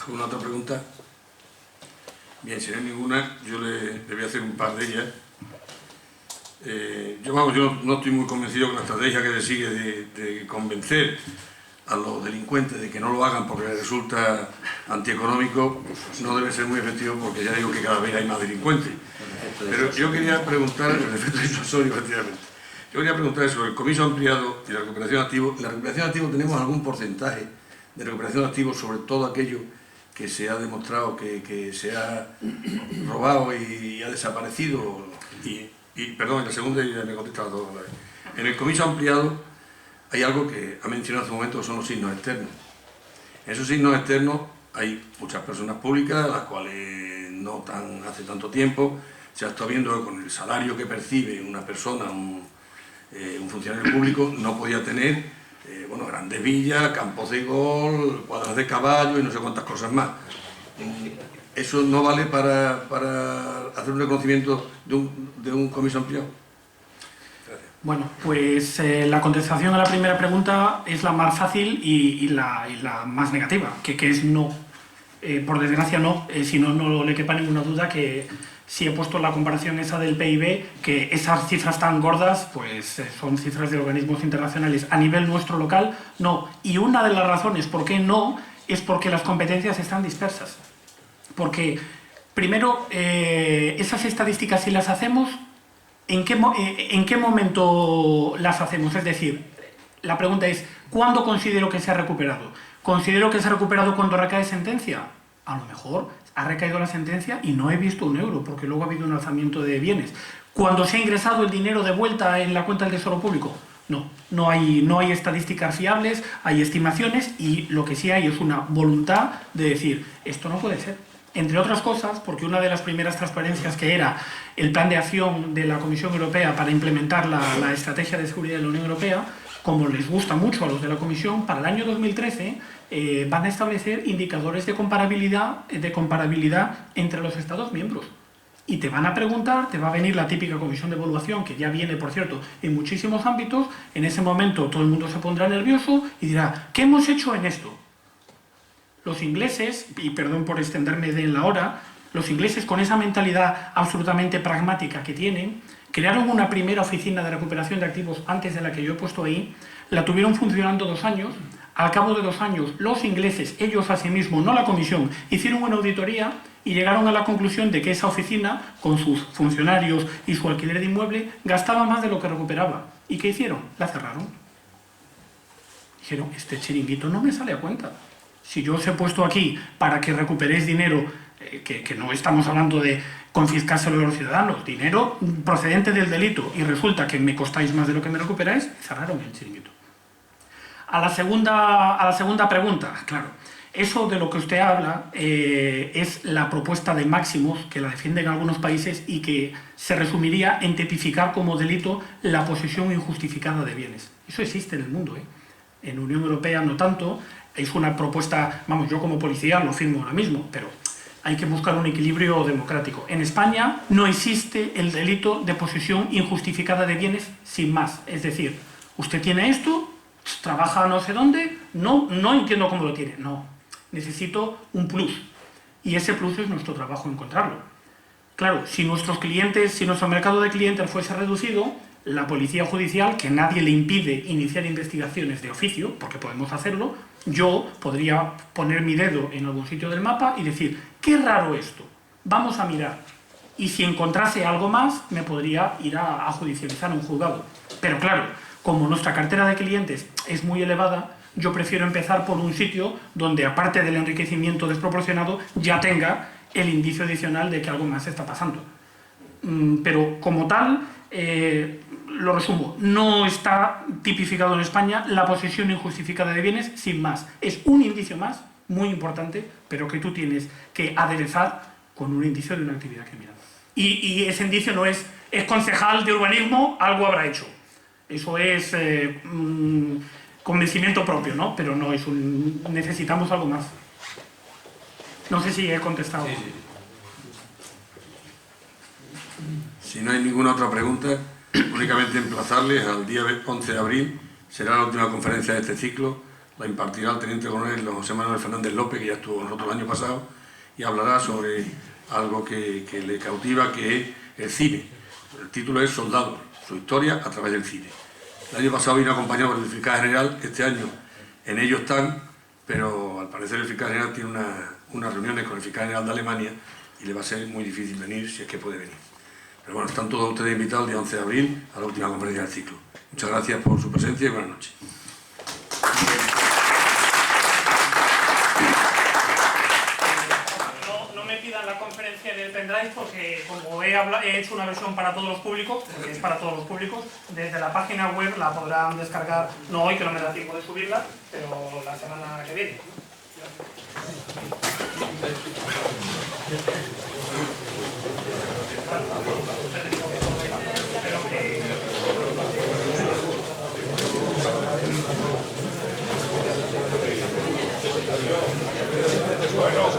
¿Alguna otra pregunta? Bien, si no hay ninguna, yo le voy a hacer un par de ellas. Yo no estoy muy convencido con la estrategia que se sigue de convencer a los delincuentes de que no lo hagan porque les resulta antieconómico. No debe ser muy efectivo porque ya digo que cada vez hay más delincuentes. Pero yo quería preguntar, el efecto disuasorio, efectivamente. Yo quería preguntar sobre el comiso ampliado y la recuperación de activos. En la recuperación de activos tenemos algún porcentaje de recuperación de activos sobre todo aquello que se ha demostrado que se ha robado y ha desaparecido. Perdón, en la segunda ya me he contestado todo. En el comiso ampliado hay algo que ha mencionado hace un momento, que son los signos externos. En esos signos externos hay muchas personas públicas, las cuales no hace tanto tiempo se ha estado viendo que con el salario que percibe una persona, un funcionario público, no podía tener grandes villas, campos de golf, cuadras de caballo y no sé cuántas cosas más. ¿Eso no vale para hacer un reconocimiento de un comiso ampliado? Gracias. Bueno, pues la contestación a la primera pregunta es la más fácil y la más negativa, que es no. Por desgracia no, si no le quepa ninguna duda que si he puesto la comparación esa del PIB, que esas cifras tan gordas pues son cifras de organismos internacionales. A nivel nuestro local, no. Y una de las razones por qué no es porque las competencias están dispersas. Porque, primero, esas estadísticas si las hacemos, ¿en qué momento las hacemos? Es decir, la pregunta es, ¿cuándo considero que se ha recuperado? ¿Considero que se ha recuperado cuando recae sentencia? A lo mejor ha recaído la sentencia y no he visto un euro, porque luego ha habido un alzamiento de bienes. cuando se ha ingresado el dinero de vuelta en la cuenta del Tesoro Público? No hay estadísticas fiables, hay estimaciones, y lo que sí hay es una voluntad de decir, esto no puede ser. Entre otras cosas, porque una de las primeras transparencias, que era el plan de acción de la Comisión Europea para implementar la estrategia de seguridad de la Unión Europea, como les gusta mucho a los de la Comisión, para el año 2013 van a establecer indicadores de comparabilidad entre los Estados miembros. Y te van a preguntar, te va a venir la típica comisión de evaluación, que ya viene, por cierto, en muchísimos ámbitos. En ese momento todo el mundo se pondrá nervioso y dirá, ¿qué hemos hecho en esto? Los ingleses, y perdón por extenderme de la hora, los ingleses, con esa mentalidad absolutamente pragmática que tienen, crearon una primera oficina de recuperación de activos antes de la que yo he puesto ahí, la tuvieron funcionando 2 años. Al cabo de 2 años, los ingleses, ellos a sí mismos, no la comisión, hicieron una auditoría y llegaron a la conclusión de que esa oficina, con sus funcionarios y su alquiler de inmueble, gastaba más de lo que recuperaba. ¿Y qué hicieron? La cerraron. Dijeron, este chiringuito no me sale a cuenta. Si yo os he puesto aquí para que recuperéis dinero, que no estamos hablando de confiscárselo a los ciudadanos, dinero procedente del delito, y resulta que me costáis más de lo que me recuperáis, cerraron el chiringuito. A la segunda pregunta, claro, eso de lo que usted habla es la propuesta de máximos que la defienden algunos países y que se resumiría en tipificar como delito la posesión injustificada de bienes. Eso existe en el mundo, En la Unión Europea no tanto. Es una propuesta, vamos, yo como policía lo firmo ahora mismo, pero hay que buscar un equilibrio democrático. En España no existe el delito de posesión injustificada de bienes sin más. Es decir, usted tiene esto, trabaja no sé dónde, no entiendo cómo lo tiene. No, necesito un plus. Y ese plus es nuestro trabajo encontrarlo. Claro, si nuestros clientes, si nuestro mercado de clientes fuese reducido, la policía judicial, que nadie le impide iniciar investigaciones de oficio, porque podemos hacerlo, yo podría poner mi dedo en algún sitio del mapa y decir, qué raro esto, vamos a mirar. Y si encontrase algo más, me podría ir a judicializar un juzgado. Pero claro, como nuestra cartera de clientes es muy elevada, yo prefiero empezar por un sitio donde, aparte del enriquecimiento desproporcionado, ya tenga el indicio adicional de que algo más está pasando. Pero como tal, lo resumo, no está tipificado en España la posesión injustificada de bienes sin más. Es un indicio más, muy importante, pero que tú tienes que aderezar con un indicio de una actividad criminal. Y ese indicio no es concejal de urbanismo, algo habrá hecho. Eso es convencimiento propio, ¿no? Pero no es necesitamos algo más. No sé si he contestado. Sí. Si no hay ninguna otra pregunta, únicamente emplazarles al día 11 de abril, será la última conferencia de este ciclo, la impartirá el teniente coronel don José Manuel Fernández López, que ya estuvo con nosotros el año pasado, y hablará sobre algo que le cautiva, que es el cine. El título es Soldados, su historia a través del cine. El año pasado vino acompañado por el fiscal general, este año en ello están, pero al parecer el fiscal general tiene unas reuniones con el fiscal general de Alemania y le va a ser muy difícil venir, si es que puede venir. Pero bueno, están todos ustedes invitados el día 11 de abril a la última conferencia del ciclo. Muchas gracias por su presencia y buenas noches. No me pidan la conferencia del pendrive porque como he hecho una versión para todos los públicos, porque es para todos los públicos, desde la página web la podrán descargar, no hoy que no me da tiempo de subirla, pero la semana que viene. Bueno,